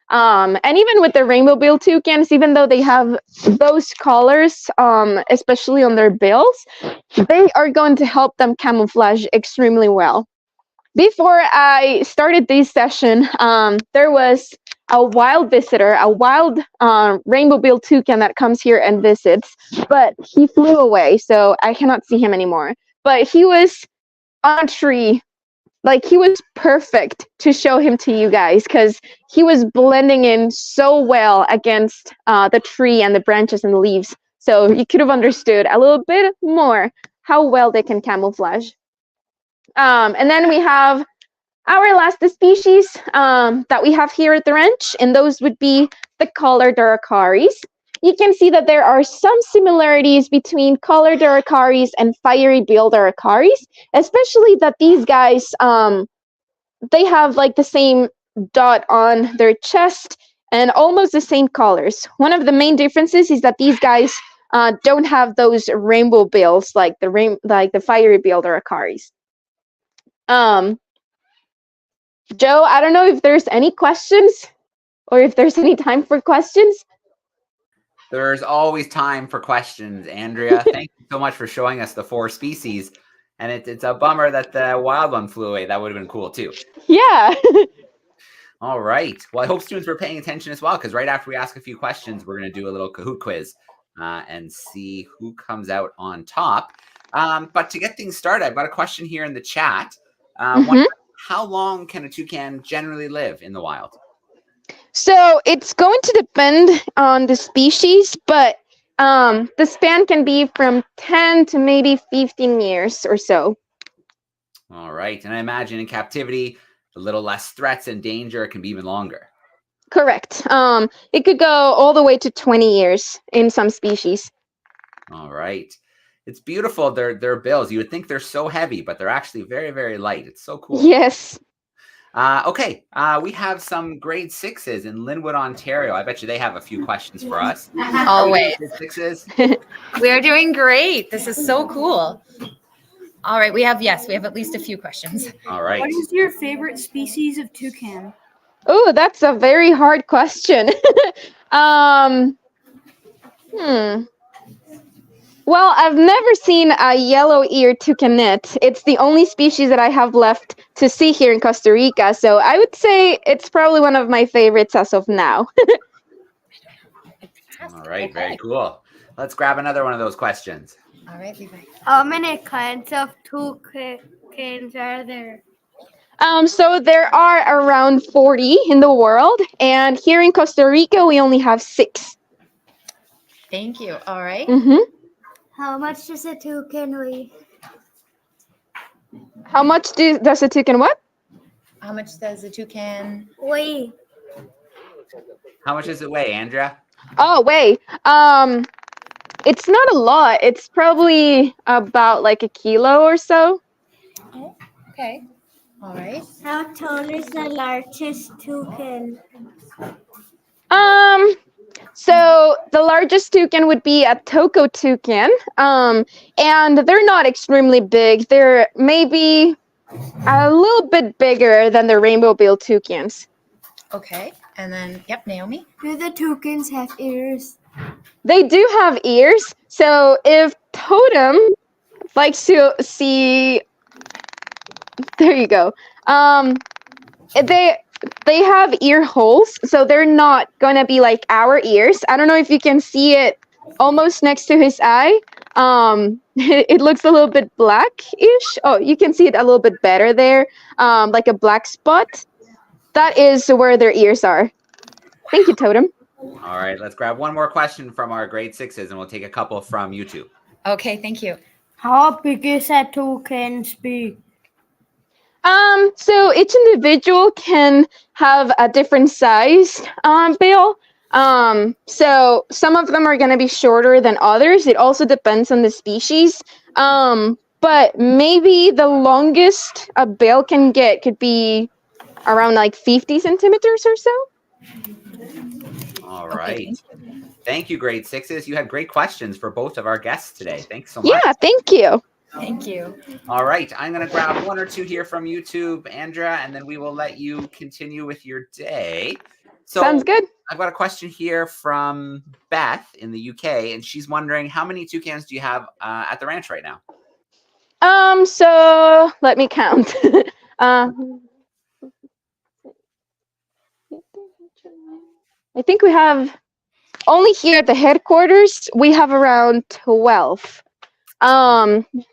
And even with the rainbow-billed toucans, even though they have those colors, especially on their bills, they are going to help them camouflage extremely well. Before I started this session, there was a wild visitor, a wild rainbow-billed toucan that comes here and visits, but he flew away, so I cannot see him anymore. But he was on a tree. Like, he was perfect to show him to you guys, because he was blending in so well against the tree and the branches and the leaves. So you could have understood a little bit more how well they can camouflage. And then we have our last species that we have here at the ranch, and those would be the collared araucaries. You can see that there are some similarities between collared araucaries and fiery-billed araucaries, especially that these guys, they have like the same dot on their chest and almost the same colors. One of the main differences is that these guys don't have those rainbow bills like the fiery-billed araucaries. Joe, I don't know if there's any questions or if there's any time for questions. There's always time for questions, Andrea. Thank you so much for showing us the 4 species. And it's a bummer that the wild one flew away. That would have been cool too. Yeah. All right. Well, I hope students were paying attention as well, because right after we ask a few questions, we're going to do a little Kahoot quiz and see who comes out on top. But to get things started, I've got a question here in the chat. How long can a toucan generally live in the wild? So it's going to depend on the species, but the span can be from 10 to maybe 15 years or so. All right. And I imagine in captivity, a little less threats and danger, it can be even longer. Correct. It could go all the way to 20 years in some species. All right. It's beautiful, their bills. You would think they're so heavy, but they're actually very, very light. It's so cool. Yes. Okay, we have some grade 6s in Linwood, Ontario. I bet you they have a few questions for us. Always. Grade 6s? We're doing great. This is so cool. All right, we have at least a few questions. All right. What is your favorite species of toucan? Oh, that's a very hard question. Well, I've never seen a yellow-eared toucanet. It's the only species that I have left to see here in Costa Rica, so I would say it's probably one of my favorites as of now. All right, very cool. Let's grab another one of those questions. All right, Levi. How many kinds of toucans are there? So there are around 40 in the world, and here in Costa Rica, we only have 6. Thank you. All right. How much does a toucan weigh? How much does a toucan what? How much does a toucan weigh? How much does it weigh, Andrea? Oh, weigh. It's not a lot. It's probably about like a kilo or so. Oh, okay. All right. How tall is the largest toucan? So the largest toucan would be a Toco toucan, and they're not extremely big. They're maybe a little bit bigger than the rainbow-billed toucans. Okay, and then, Naomi? Do the toucans have ears? They do have ears, so if Totem likes to see... There you go. They have ear holes, so they're not gonna be like our ears. I don't know if you can see it almost next to his eye. It looks a little bit blackish. Oh, you can see it a little bit better there, like a black spot. That is where their ears are. Thank you, Totem. All right, let's grab one more question from our grade 6s, and we'll take a couple from YouTube. Okay, thank you. How big is a toucan's beak? So each individual can have a different size bill. So some of them are going to be shorter than others. It also depends on the species. But maybe the longest a bill can get could be around like 50 centimeters or so. All right. Thank you, grade 6s. You had great questions for both of our guests today. Thanks so much. Yeah, thank you. Thank you. All right, I'm going to grab one or two here from YouTube, Andrea, and then we will let you continue with your day. So sounds good. I've got a question here from Beth in the UK, and she's wondering, how many toucans do you have at the ranch right now? So let me count. I think we have only here at the headquarters, we have around 12.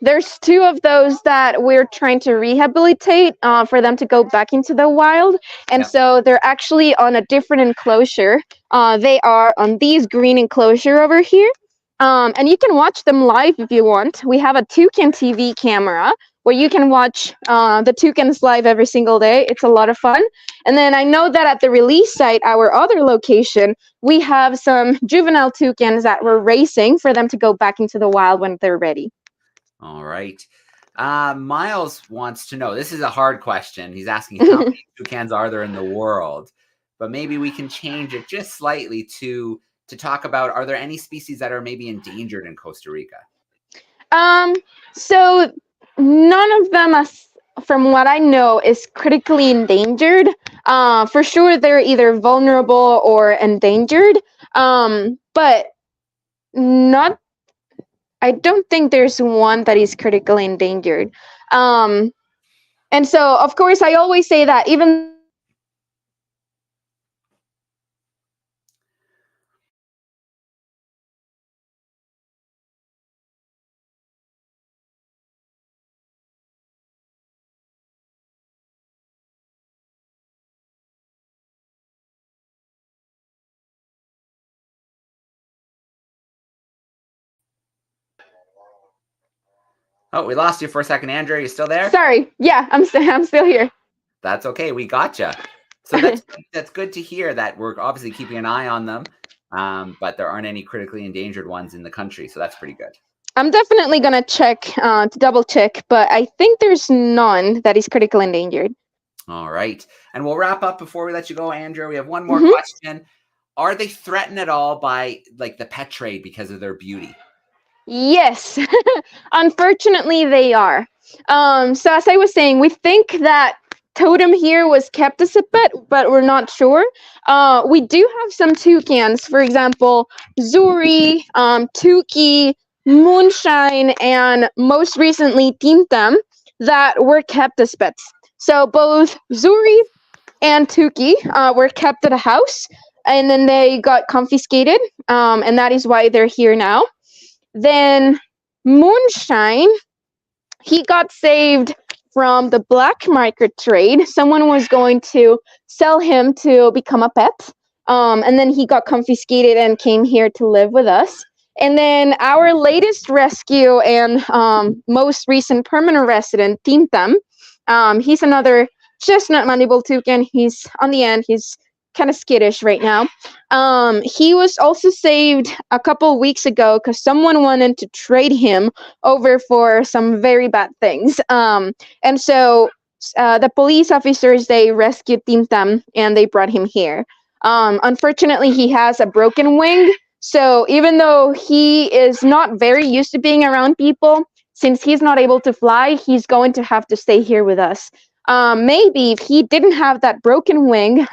There's 2 of those that we're trying to rehabilitate for them to go back into the wild. And so they're actually on a different enclosure. They are on these green enclosure over here. And you can watch them live if you want. We have a Toucan TV camera where you can watch the toucans live every single day. It's a lot of fun. And then I know that at the release site, our other location, we have some juvenile toucans that we're racing for them to go back into the wild when they're ready. All right. Miles wants to know, this is a hard question. He's asking how many toucans are there in the world? But maybe we can change it just slightly to talk about, are there any species that are maybe endangered in Costa Rica? So none of them, from what I know, is critically endangered. For sure, they're either vulnerable or endangered. But I don't think there's one that is critically endangered. And so, of course, I always say that even Oh, we lost you for a second, Andrea. You still there? Sorry. Yeah, I'm still here. That's okay. We gotcha. So that's good to hear that we're obviously keeping an eye on them, but there aren't any critically endangered ones in the country. So that's pretty good. I'm definitely going to check to double check, but I think there's none that is critically endangered. All right. And we'll wrap up before we let you go, Andrea. We have one more question. Are they threatened at all by like the pet trade because of their beauty? Yes, unfortunately they are. So as I was saying, we think that Totem here was kept as a pet, but we're not sure. We do have some toucans, for example, Zuri, Tuki, Moonshine, and most recently Tintam, that were kept as pets. So both Zuri and Tuki were kept at a house, and then they got confiscated, and that is why they're here now. Then Moonshine, he got saved from the black market trade. Someone was going to sell him to become a pet. And then he got confiscated and came here to live with us. And then our latest rescue and most recent permanent resident, Tintam, he's another chestnut mandible toucan. He's on the end. He's kind of skittish right now. He was also saved a couple weeks ago because someone wanted to trade him over for some very bad things. And so the police officers, they rescued Tintam and they brought him here. Unfortunately, he has a broken wing. So even though he is not very used to being around people, since he's not able to fly, he's going to have to stay here with us. Maybe if he didn't have that broken wing,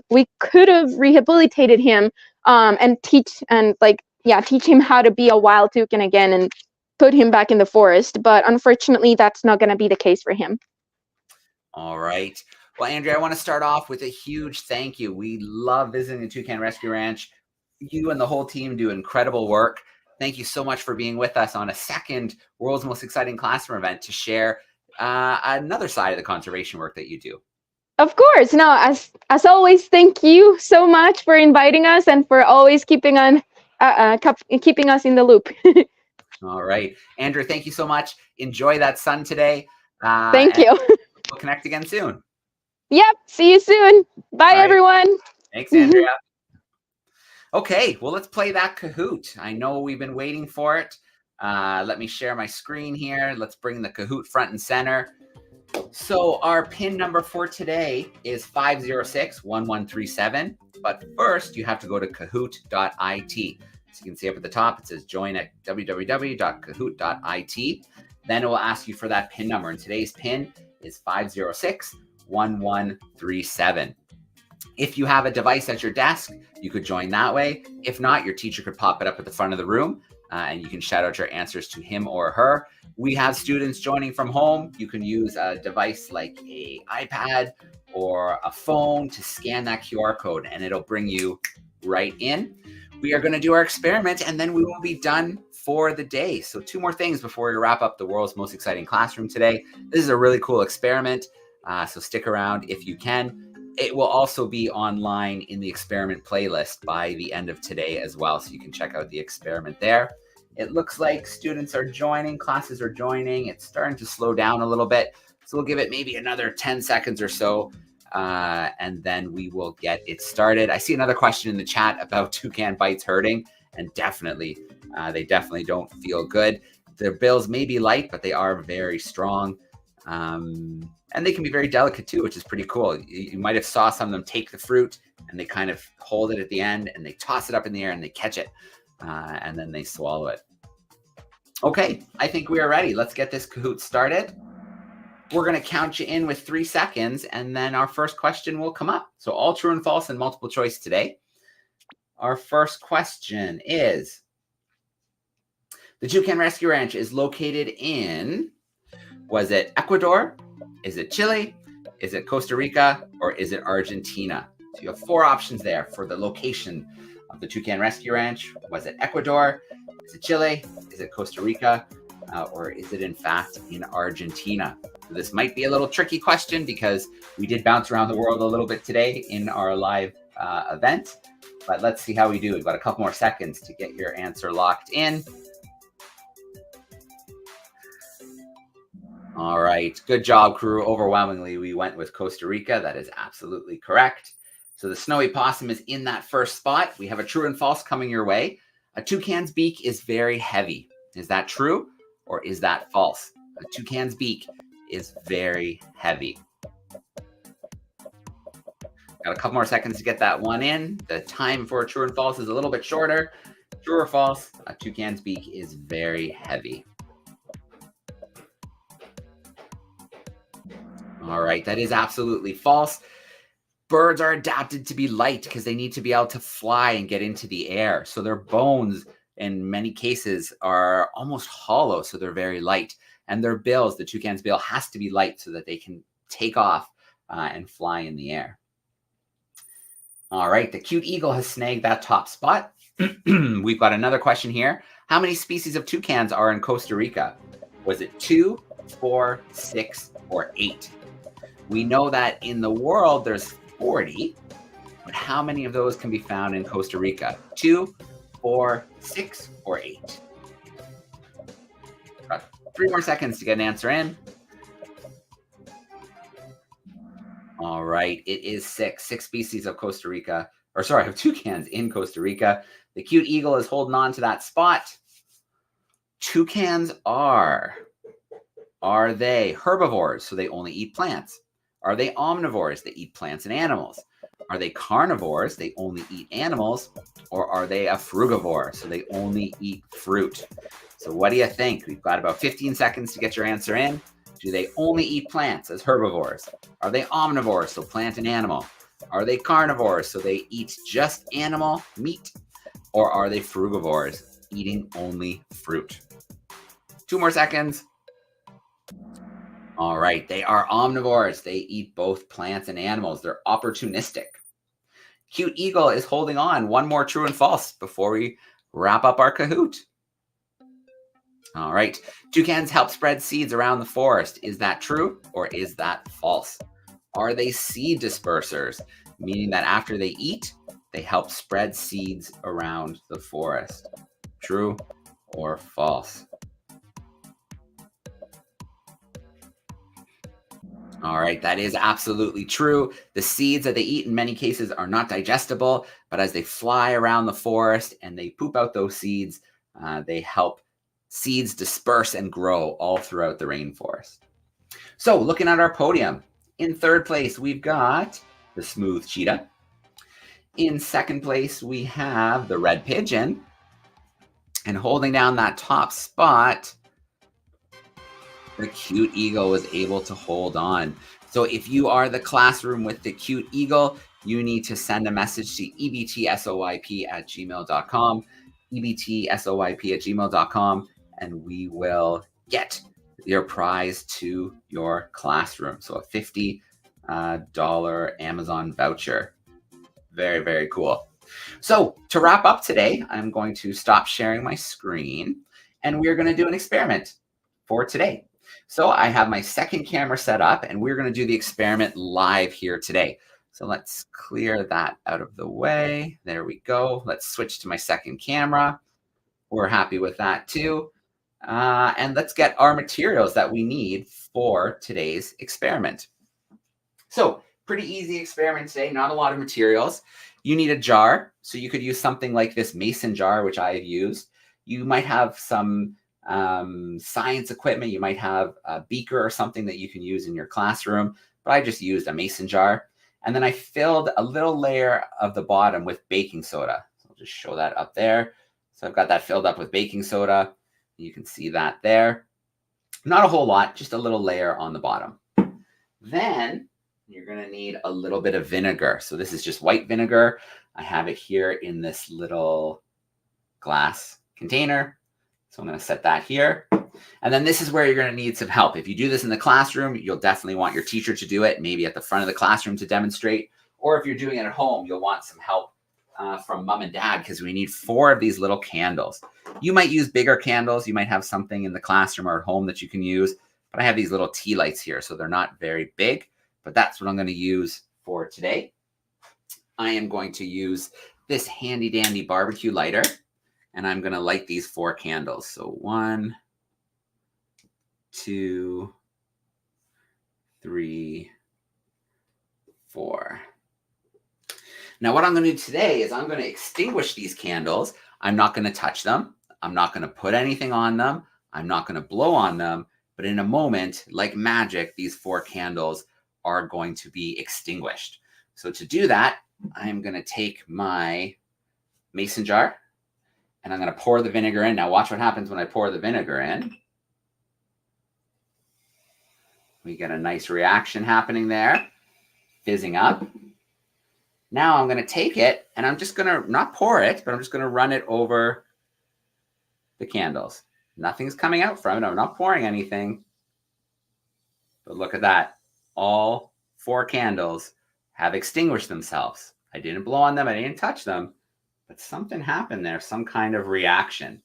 we could have rehabilitated him and teach him how to be a wild toucan again and put him back in the forest. But unfortunately, that's not going to be the case for him. All right. Well, Andrea, I want to start off with a huge thank you. We love visiting the Toucan Rescue Ranch. You and the whole team do incredible work. thank you so much for being with us on a second World's Most Exciting Classroom event to share another side of the conservation work that you do. Of course. No, as always, thank you so much for inviting us and for always keeping us in the loop. All right. Andrew, thank you so much. Enjoy that sun today. Thank you. We'll connect again soon. Yep. See you soon. Bye, everyone. Thanks, Andrea. Okay, well, let's play that Kahoot. I know we've been waiting for it. Let me share my screen here. Let's bring the Kahoot front and center. So our pin number for today is 506-1137. But first, you have to go to kahoot.it. So you can see up at the top, it says join at www.kahoot.it. Then it will ask you for that pin number. And today's pin is 506-1137. If you have a device at your desk, you could join that way. If not, your teacher could pop it up at the front of the room and you can shout out your answers to him or her. We have students joining from home. You can use a device like an iPad or a phone to scan that QR code and it'll bring you right in. We are going to do our experiment and then we will be done for the day. So 2 more things before we wrap up the world's most exciting classroom today. This is a really cool experiment, so stick around if you can. It will also be online in the experiment playlist by the end of today as well, so you can check out the experiment there. It looks like students are joining, classes are joining. It's starting to slow down a little bit, so we'll give it maybe another 10 seconds or so, and then we will get it started. I see another question in the chat about toucan bites hurting, and definitely, they definitely don't feel good. Their bills may be light, but they are very strong. And they can be very delicate too, which is pretty cool. You might have saw some of them take the fruit and they kind of hold it at the end and they toss it up in the air and they catch it and then they swallow it. Okay, I think we are ready. Let's get this Kahoot started. We're going to count you in with 3 seconds and then our first question will come up. So all true and false and multiple choice today. Our first question is, the Toucan Rescue Ranch is located in, was it Ecuador? Is it Chile? Is it Costa Rica? Or is it Argentina? So you have 4 options there for the location of the Toucan Rescue Ranch. Was it Ecuador? Is it Chile? Is it Costa Rica? Or is it in fact in Argentina? So this might be a little tricky question because we did bounce around the world a little bit today in our live event. But let's see how we do. We've got a couple more seconds to get your answer locked in. All right, good job, crew. Overwhelmingly, we went with Costa Rica. That is absolutely correct. So the snowy possum is in that first spot. We have a true and false coming your way. A toucan's beak is very heavy. Is that true or is that false? A toucan's beak is very heavy. Got a couple more seconds to get that one in. The time for true and false is a little bit shorter. True or false, a toucan's beak is very heavy. All right, that is absolutely false. Birds are adapted to be light because they need to be able to fly and get into the air. So their bones, in many cases, are almost hollow, so they're very light. And their bills, the toucan's bill, has to be light so that they can take off and fly in the air. All right, the cute eagle has snagged that top spot. We've got another question here. How many species of toucans are in Costa Rica? Was it 2, 4, 6, or 8? We know that in the world there's 40, but how many of those can be found in Costa Rica? 2, 4, 6, or 8? Got 3 more seconds to get an answer in. All right, it is 6. 6 species of Costa Rica, or sorry, of toucans in Costa Rica. The cute eagle is holding on to that spot. Toucans are they herbivores, so they only eat plants? Are they omnivores? They eat plants and animals. Are they carnivores? They only eat animals. Or are they a frugivore? So they only eat fruit. So what do you think? We've got about 15 seconds to get your answer in. Do they only eat plants as herbivores? Are they omnivores, so plant and animal? Are they carnivores, so they eat just animal meat? Or are they frugivores, eating only fruit? 2 more seconds. All right, they are omnivores. They eat both plants and animals. They're opportunistic. Cute eagle is holding on. 1 more true and false before we wrap up our Kahoot. All right. Toucans help spread seeds around the forest. Is that true or is that false? Are they seed dispersers, meaning that after they eat, they help spread seeds around the forest? True or false? All right, that is absolutely true. The seeds that they eat in many cases are not digestible, but as they fly around the forest and they poop out those seeds, they help seeds disperse and grow all throughout the rainforest. So looking at our podium, in third place, we've got the smooth cheetah. In second place, we have the red pigeon. And holding down that top spot, the cute eagle was able to hold on. So if you are the classroom with the cute eagle, you need to send a message to ebtsoyp@gmail.com, ebtsoyp@gmail.com, and we will get your prize to your classroom. So a $50 Amazon voucher. Very, very cool. So to wrap up today, I'm going to stop sharing my screen and we're going to do an experiment for today. So I have my second camera set up and we're going to do the experiment live here today. So let's clear that out of the way. There we go. Let's switch to my second camera. We're happy with that too. And let's get our materials that we need for today's experiment. So pretty easy experiment today, not a lot of materials. You need a jar, so you could use something like this mason jar, which I have used. You might have some science equipment. You might have a beaker or something that you can use in your classroom, but I just used a mason jar. And then I filled a little layer of the bottom with baking soda. So I'll just show that up there. So I've got that filled up with baking soda. You can see that there. Not a whole lot, just a little layer on the bottom. Then you're going to need a little bit of vinegar. So this is just white vinegar. I have it here in this little glass container. So I'm going to set that here. And then this is where you're going to need some help. If you do this in the classroom, you'll definitely want your teacher to do it, maybe at the front of the classroom to demonstrate. Or if you're doing it at home, you'll want some help from mom and dad because we need 4 of these little candles. You might use bigger candles. You might have something in the classroom or at home that you can use. But I have these little tea lights here, so they're not very big. But that's what I'm going to use for today. I am going to use this handy dandy barbecue lighter, and I'm going to light these 4 candles. So 1, 2, 3, 4. Now what I'm going to do today is I'm going to extinguish these candles. I'm not going to touch them. I'm not going to put anything on them. I'm not going to blow on them. But in a moment, like magic, these 4 candles are going to be extinguished. So to do that, I'm going to take my mason jar and I'm going to pour the vinegar in. Now watch what happens when I pour the vinegar in. We get a nice reaction happening there, fizzing up. Now I'm going to take it and I'm just going to not pour it, but I'm just going to run it over the candles. Nothing's coming out from it. I'm not pouring anything. But look at that. All 4 candles have extinguished themselves. I didn't blow on them. I didn't touch them. But something happened there, some kind of reaction.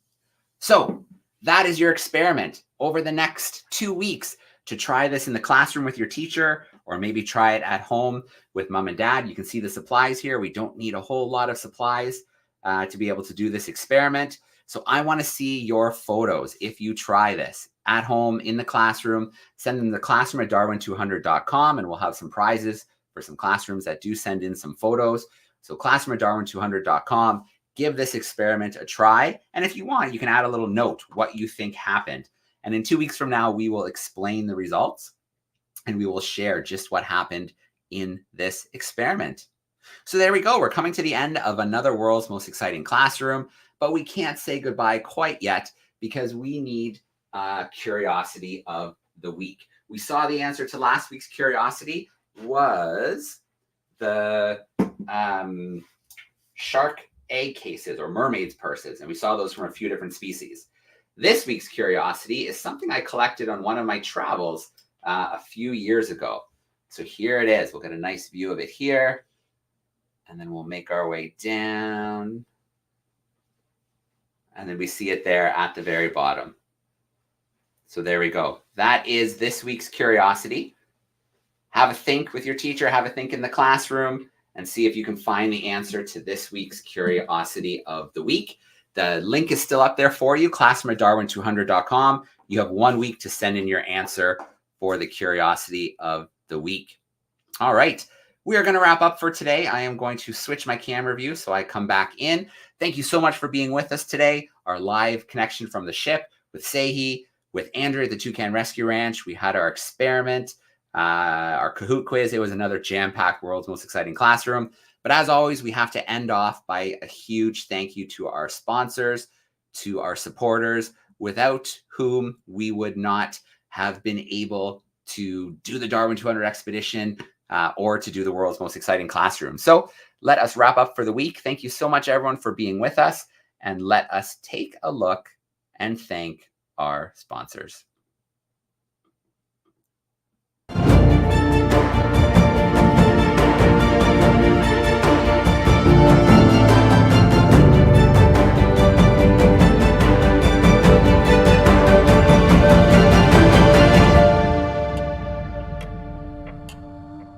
So that is your experiment over the next 2 weeks to try this in the classroom with your teacher, or maybe try it at home with mom and dad. You can see the supplies here. We don't need a whole lot of supplies to be able to do this experiment. So I want to see your photos if you try this at home, in the classroom. Send them to the classroom at DARWIN200.com and we'll have some prizes for some classrooms that do send in some photos. So classroom at DARWIN200.com. Give this experiment a try. And if you want, you can add a little note what you think happened. And in 2 weeks from now, we will explain the results and we will share just what happened in this experiment. So there we go. We're coming to the end of another World's Most Exciting Classroom, but we can't say goodbye quite yet because we need curiosity of the week. We saw the answer to last week's curiosity was the shark egg cases or mermaids purses, and we saw those from a few different species. This week's curiosity is something I collected on one of my travels a few years ago. So here it is. We'll get a nice view of it here, and then we'll make our way down. And then we see it there at the very bottom. So there we go. That is this week's curiosity. Have a think with your teacher, have a think in the classroom, and see if you can find the answer to this week's curiosity of the week. The link is still up there for you, classroom@darwin200.com. You have 1 week to send in your answer for the curiosity of the week. All right, we are going to wrap up for today. I am going to switch my camera view so I come back in. Thank you so much for being with us today. Our live connection from the ship with Saehui, with Andrew at the Toucan Rescue Ranch. We had our experiment, our Kahoot quiz. It was another jam-packed World's Most Exciting Classroom. But as always, we have to end off by a huge thank you to our sponsors, to our supporters, without whom we would not have been able to do the DARWIN200 expedition or to do the World's Most Exciting Classroom. So let us wrap up for the week. Thank you so much, everyone, for being with us. And let us take a look and thank our sponsors.